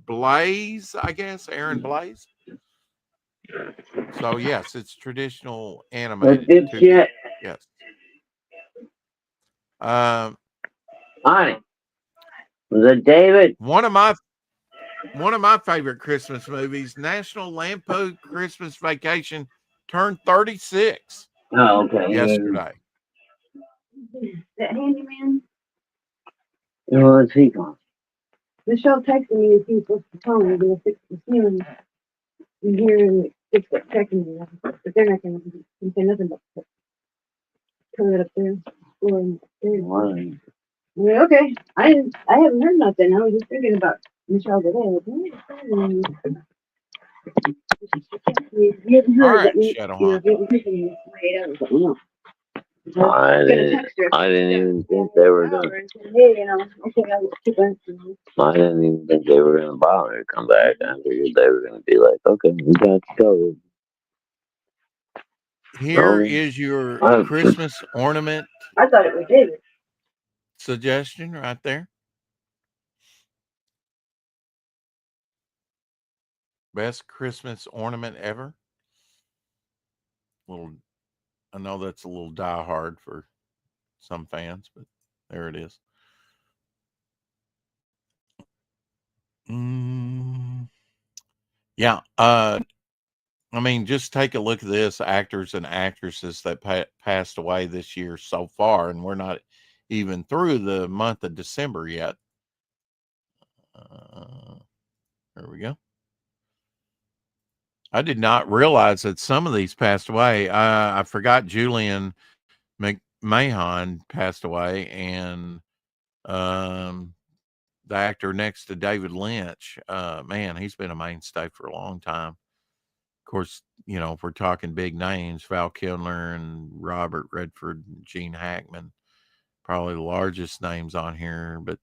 Blaze, I guess. Aaron Blaze. So yes, it's traditional animated. Good shit. Yes. Hi. The David. One of my favorite Christmas movies, National Lampoon Christmas Vacation, turned 36. Oh, okay. Yesterday. That handyman? Oh, let's see. Michelle texted me and she was supposed to phone and do a fix the ceiling in here and fix that checking me. But they're not going to say nothing but put it up there. Yeah, okay. I haven't heard nothing. I was just thinking about Michelle today. You haven't heard that we, Shadow you know, Hunt. if you haven't taken it, let me know. I didn't even think they were going to. Hey, you know, okay, I'll keep answering. I didn't even think they were going to bother to come back. I figured they were going to be like, okay, we got to go. Here is your Christmas ornament. I thought it was David. Suggestion right there. Best Christmas ornament ever. I know that's a little die hard for some fans, but there it is. Yeah. I mean, just take a look at this. Actors and actresses that passed away this year so far, and we're not even through the month of December yet. There we go. I did not realize that some of these passed away. I forgot Julian McMahon passed away, and the actor next to David Lynch. Man, he's been a mainstay for a long time. Of course, if we're talking big names, Val Kilmer and Robert Redford and Gene Hackman, probably the largest names on here, but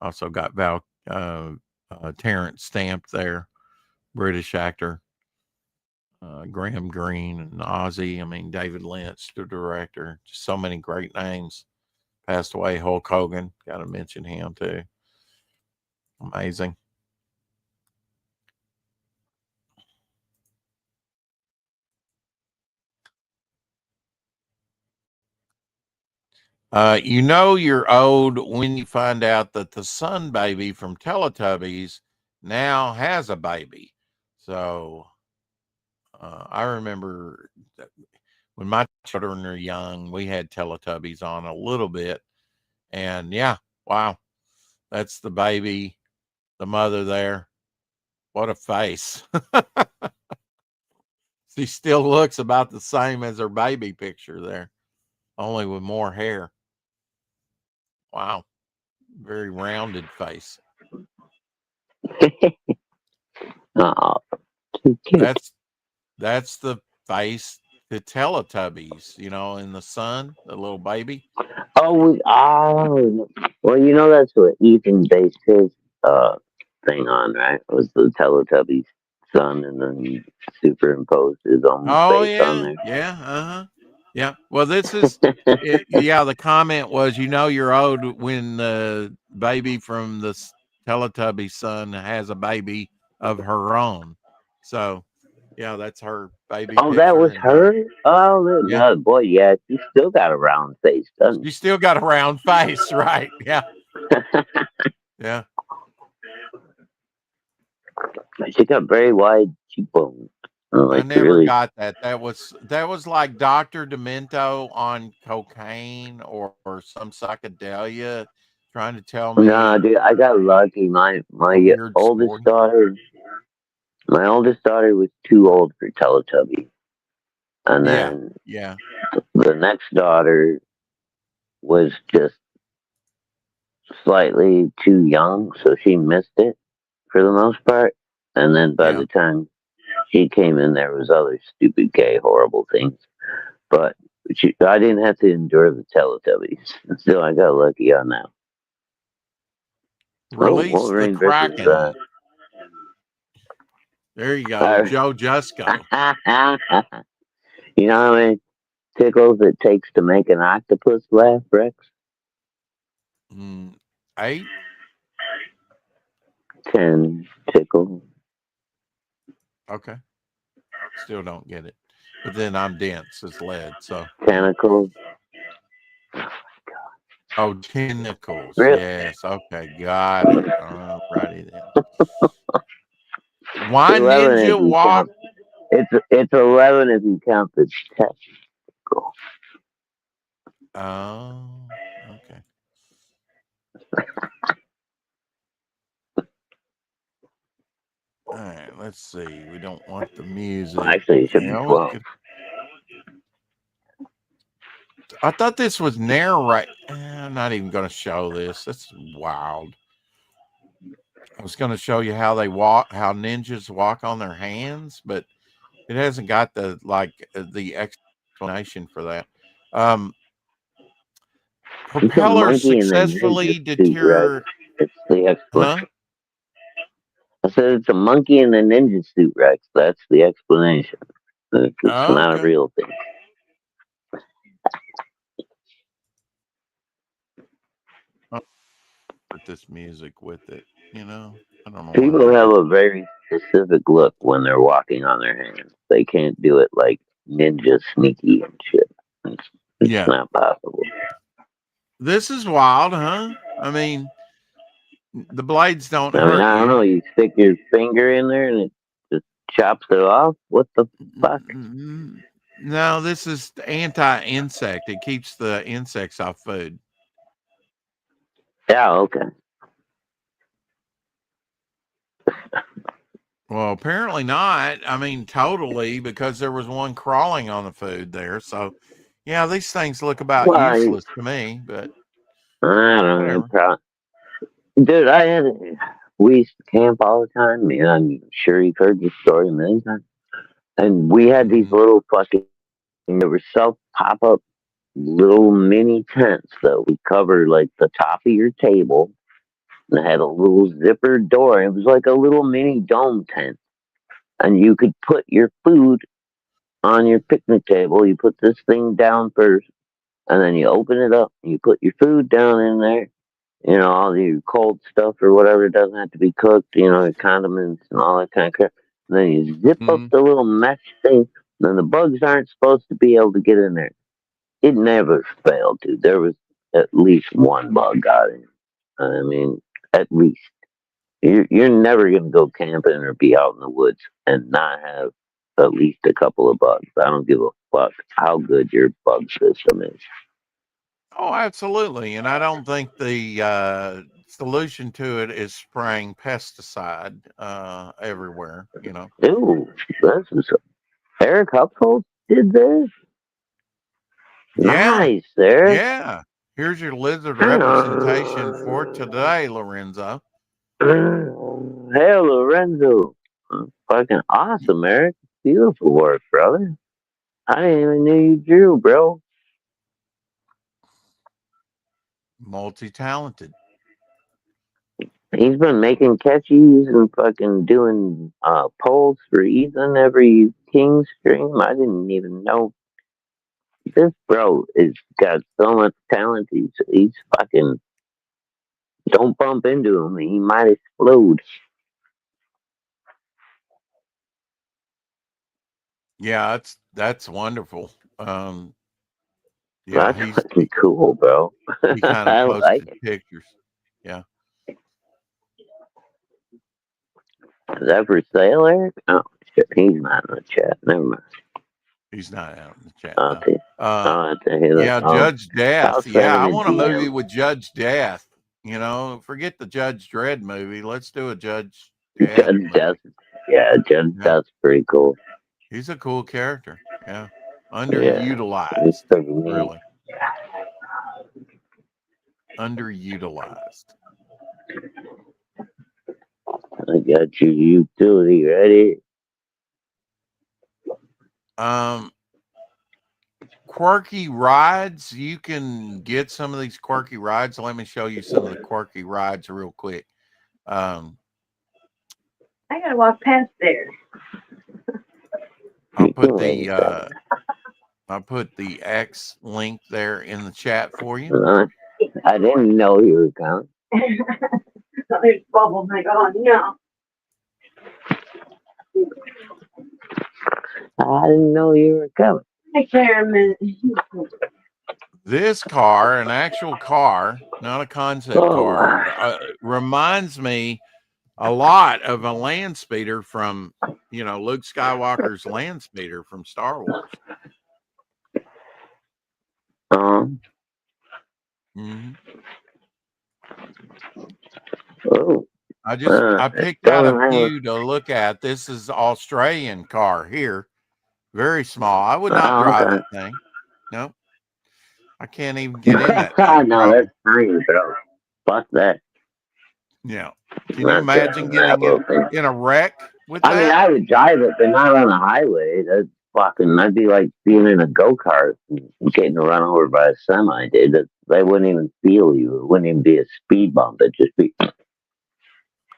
also got Terrence Stamp there, British actor, Graham Greene and Ozzy. I mean, David Lynch, the director. Just so many great names. Passed away. Hulk Hogan, got to mention him too. Amazing. You're old when you find out that the Sun Baby from Teletubbies now has a baby. So I remember when my children are young, we had Teletubbies on a little bit. And yeah, wow, that's the baby, the mother there. What a face. She still looks about the same as her baby picture there, only with more hair. Wow. Very rounded face. Oh, too cute. That's the face to Teletubbies, in the sun, the little baby. Oh, well, that's what Ethan based his thing on, right? It was the Teletubbies son, and then he superimposed his own Oh face on yeah, there. yeah, yeah. Well, this is, yeah. The comment was, you're old when the baby from the Teletubby son has a baby of her own. So, yeah, that's her baby Oh, that picture, was and her. Oh, yeah, no, boy, yeah, she still got a round face, doesn't she still got a round face, right? Yeah, yeah. she? She got very wide cheekbones. I Like never really. got that. That was like Dr. Demento on cocaine or some psychedelia, trying to tell Nah, me dude, I got lucky. a weird Oldest story. daughter, my oldest daughter was too old for Teletubby, and Yeah, then yeah, the next daughter was just slightly too young, so she missed it for the most part. And then by yeah. the time she came in, there was other stupid, gay, horrible things. But I didn't have to endure the Teletubbies, so I got lucky on that. Oh, Release the Wolverine versus. Kraken. There you go, Joe Jusko. You know how many tickles it takes to make an octopus laugh, Rex? Mm, 8. 10 tickles. Okay, still don't get it, but then I'm dense as lead, so yeah. Tentacles. Oh, tentacles. Really? Yes. Okay, got it. All righty then. Why 11 if Ninja you Walk? count. It's 11 if you count the testicle. Oh, okay. All right, let's see. We don't want the Well, music. actually, it should be Yeah, 12. I thought this was narrate. I'm not even going to show this. That's wild. I was going to show you how they walk, how ninjas walk on their hands, but it hasn't got the explanation for that. It's a Propeller monkey in a ninja successfully suit, right? deter. It's the Huh? explanation. I said it's a monkey in a ninja suit, Rex. That's the explanation. It's Oh, not a okay. real thing. Put this music with it. I don't know why People they have did. a very specific look when they're walking on their hands. They can't do it like ninja sneaky and shit. It's Yeah, not possible. this is wild, huh? I mean, the blades don't I mean, hurt I don't you. know. You stick your finger in there and it just chops it off. What the fuck? No, this is anti-insect. It keeps the insects off food. Yeah, okay. Well, apparently not. I mean, totally, because there was one crawling on the food there. So, yeah, these things look about Well, useless to me, but I don't know. whatever. Dude, we used to camp all the time. Man, I'm sure you've heard this story a million times. And we had these Mm-hmm. little fucking, they were self pop up little mini tents that would cover like the top of your table. And it had a little zipper door. It was like a little mini dome tent. And you could put your food on your picnic table. You put this thing down first, and then you open it up. And you put your food down in there. You know, all your cold stuff or whatever. It doesn't have to be cooked. You know, your condiments and all that kind of crap. And then you zip up Mm-hmm. the little mesh thing. Then the bugs aren't supposed to be able to get in there. It never failed, dude. There was at least one bug got in. I mean, at least. You're never going to go camping or be out in the woods and not have at least a couple of bugs. I don't give a fuck how good your bug system is. Oh, absolutely. And I don't think the solution to it is spraying pesticide everywhere, you know. Ooh, this is Eric Hupfold did this. Yeah. Nice, Eric. Yeah. Here's your lizard Hey, representation for today, Lorenzo. Lorenzo. Fucking awesome, Eric. Beautiful work, brother. I didn't even know you drew, bro. Multi-talented. He's been making catchies and fucking doing polls for Ethan every King stream. I didn't even know this bro is got so much talent. He's fucking don't bump into him. He might explode. Yeah, that's wonderful. Yeah, That's fucking cool, bro. he kind of I like posted it. pictures. Yeah. Is that for sale, Eric? Oh shit, he's not in the chat. Never mind. He's not out in the chat I'll now. see. I'll have to hear that. Yeah, Judge I'll Death. send Yeah, him I a want a movie DM. with Judge Death. You know, forget the Judge Dredd movie. Let's do a Judge Death Judge movie. Death. Yeah, Judge Yeah, Death's pretty cool. he's a cool character. Yeah, Yeah, he's underutilized. pretty neat. Really, underutilized. I got your utility ready. Um, quirky rides. You can get some of these quirky rides. Let me show you some of the quirky rides real quick. I gotta walk past there. I'll You put can wait the a second. I'll put the X link there in the chat for you. I didn't know you were coming. There's bubbles. I go, oh, no. I didn't know you were coming. Take care a minute. This car, an actual car, not a concept Oh, car, reminds me a lot of a land speeder from, Luke Skywalker's land speeder from Star Wars. hmm oh, I it picked out a doesn't have. few to look at. This is Australian car here, very small. I would not Oh, drive okay. that thing. No, I can't even get in that thing. No, Probably. that's tiny, bro. Fuck that. Yeah. Can you Not imagine driving that getting little thing. in a wreck with I mean, that? I would drive it, but not on the highway. That's fucking. That'd be like being in a go kart and getting run over by a semi, dude. They wouldn't even feel you. It wouldn't even be a speed bump. It'd just be.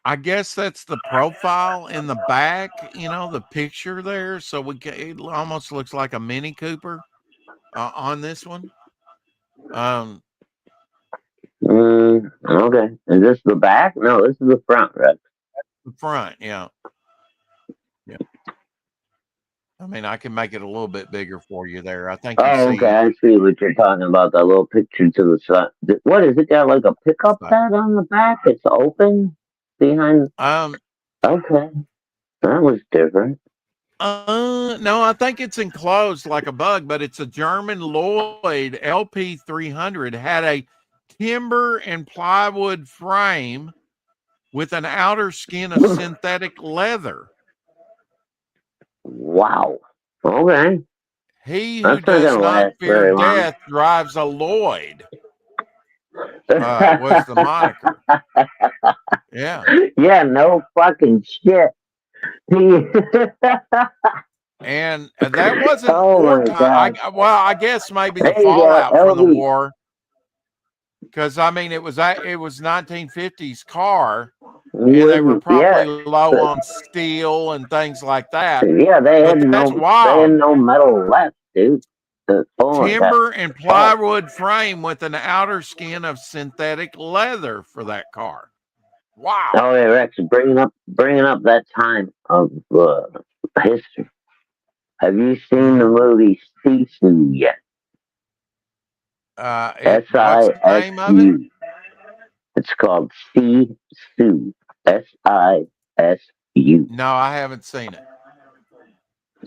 I guess that's the profile in the back, the picture there. So it almost looks like a Mini Cooper on this one. Okay. Is this the back? No, this is the front, right? The front, yeah. Yeah. I mean, I can make it a little bit bigger for you there. I think you Oh, okay. see. I see what you're talking about. That little picture to the side. What is it? Got like a pickup pad on the back? It's open behind. Okay, that was different. No, I think it's enclosed like a bug, but it's a German Lloyd LP 300. Had a timber and plywood frame with an outer skin of synthetic leather. Wow. Okay. He who That's not does gonna not last fear very long. death drives a Lloyd. was the moniker. Yeah. Yeah, no fucking shit. And that wasn't Oh my wartime. god. I guess maybe the There you go, fallout from the LB. war, because I mean it was 1950s car, and they were Yeah, probably low on steel and things like that. yeah, But that's they had wild. no metal left, dude. Oh my god. Timber and plywood frame with an outer skin of synthetic leather for that car. Wow. Oh yeah, Rex, bringing up that time of history. Have you seen the movie Sisu yet? What's the name of it? SISU. It's called Sisu. SISU. No, I haven't seen it.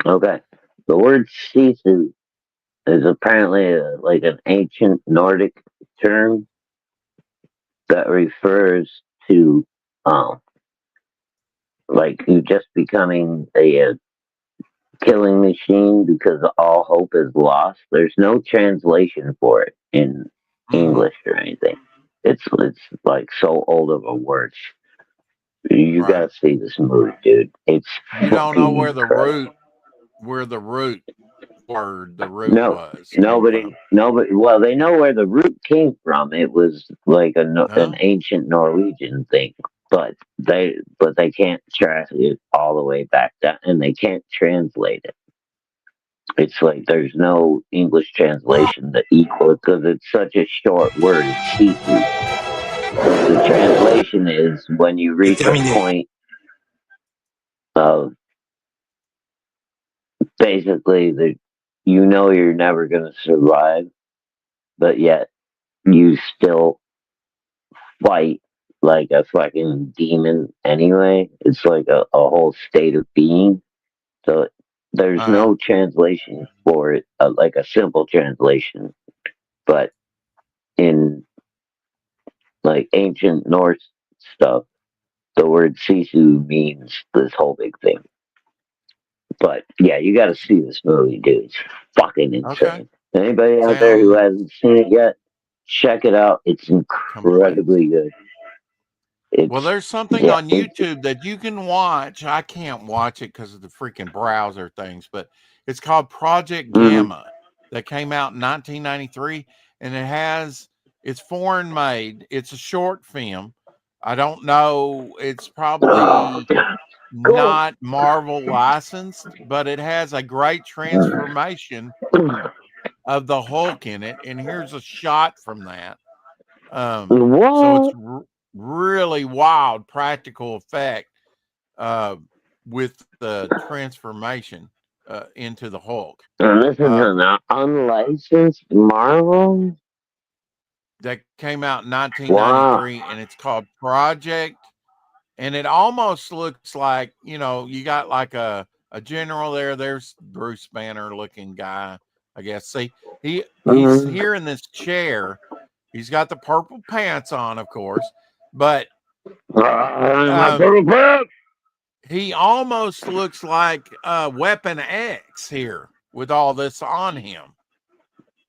Okay. The word Sisu is apparently like an ancient Nordic term that refers to like you just becoming a killing machine because all hope is lost. There's no translation for it in English or anything. It's like so old of a word. You Right. gotta see this movie, dude. It's You don't know fucking incredible. where the root word, the root No, came from. nobody. Well, they know where the root came from. It was like an Huh? ancient Norwegian thing, but they can't trace it all the way back down, and they can't translate it. It's like there's no English translation that equal it because it's such a short word. It's sisu. The translation is when you reach a Déterminé. point of basically that you know you're never going to survive, but yet you still fight like a fucking demon anyway. It's like a whole state of being. So there's Uh-huh. no translation for it, like a simple translation. But in like ancient Norse stuff, the word sisu means this whole big thing. But yeah, you got to see this movie, dude. It's fucking Okay. insane. Anybody out there who Sound hasn't seen it yet, check it out. It's complete. incredibly good. Well, It's there's something yeah, on YouTube that you can watch. I can't watch it because of the freaking browser things, but it's called Project mm-hmm. Gamma that came out in 1993, and it's foreign made. It's a short film. I don't know. It's Oh, probably cool. not Marvel licensed, but it has a great transformation of the Hulk in it. And here's a shot from that. So it's What? really wild practical effect uh, with the transformation into the Hulk. And this is Uh, an unlicensed Marvel? that came out in Wow. 1993, and it's called Project. And it almost looks like, you got like a general there. There's Bruce Banner looking guy, I guess. See, he's Mm-hmm. here in this chair. He's got the purple pants on, of course, but My um, purple pants! he almost looks like Weapon X here with all this on him,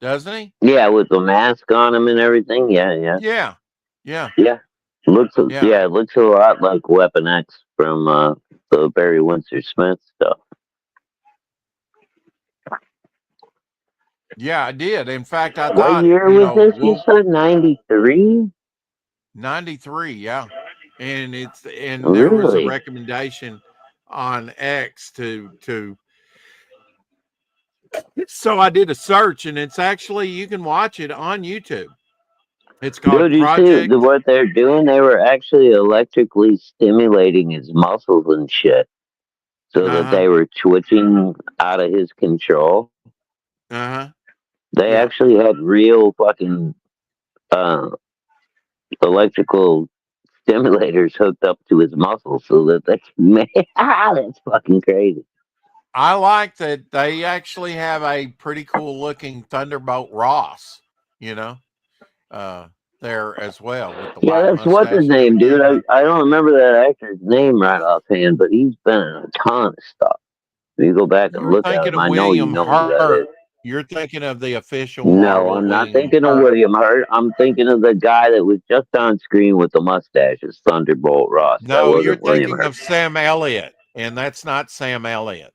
doesn't he? Yeah, with the mask on him and everything. Yeah, yeah. Yeah, yeah, Yeah. yeah, Yeah, it looks a lot like Weapon X from the Barry Windsor Smith stuff. yeah. I did. In fact, I What thought, year was this? You said 93? 93, yeah. And there was a Really? recommendation on X to so I did a search, and it's actually, you can watch it on YouTube. It's called Dude, you see Project. what they're doing? They were actually electrically stimulating his muscles and shit so that Uh-huh. they were twitching out of his control. Uh-huh. They Yeah. actually had real fucking uh, electrical stimulators hooked up to his muscles so that they can make. That's fucking crazy. I like that they actually have a pretty cool looking Thunderbolt Ross, you know, uh, there as well with the Yeah, white that's what's his mustache and name, dude. everything. I don't remember that actor's name right offhand, but he's been in a ton of stuff. If you go back and You're look at thinking him, of I know you William know who that Hurt. is. You're thinking of the official No, Marvel I'm not winning. thinking of William Hurt. I'm thinking of the guy that was just on screen with the mustache. It's Thunderbolt Ross. That No, you're wasn't William thinking Hurt. of Sam Elliott, and that's not Sam Elliott.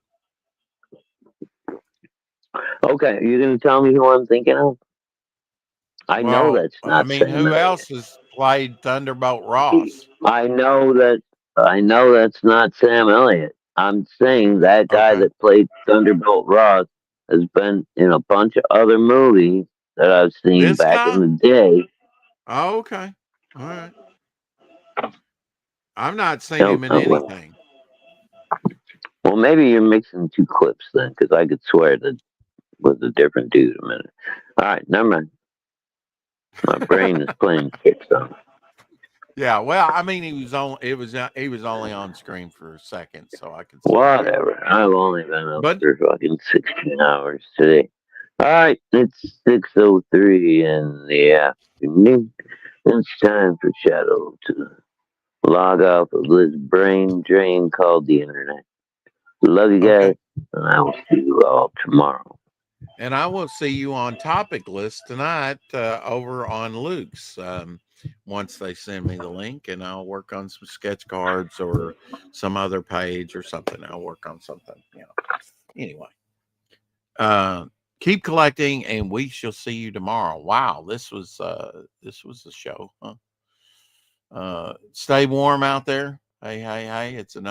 Okay, you're gonna tell me who I'm thinking of? I know Well, that's I not mean, Sam who Elliott. else has played Thunderbolt Ross? I know that. I know that's not Sam Elliott. I'm saying that guy Okay. that played Thunderbolt Ross has been in a bunch of other movies that I've seen This back in guy? the day. Oh, okay. All right. I've not seen No, him in no, anything. well, maybe you're mixing two clips then, because I could swear that was a different dude a minute. All right, never mind. My brain is playing tricks on me. Yeah, well, I mean, he was only on screen for a second, so I could see that. Whatever. I've only been up But for fucking 16 hours today. All right, it's 6:03 in the afternoon. It's time for Shadow to log off of this brain drain called the internet. Love you okay, guys, and I will see you all tomorrow. and I will see you on topic list tonight over on Luke's. Once they send me the link, and I'll work on some sketch cards or some other page or something. I'll work on something. Anyway, uh, keep collecting, and we shall see you tomorrow. Wow, this was a show. Huh? Stay warm out there. Hey, hey, hey! It's another.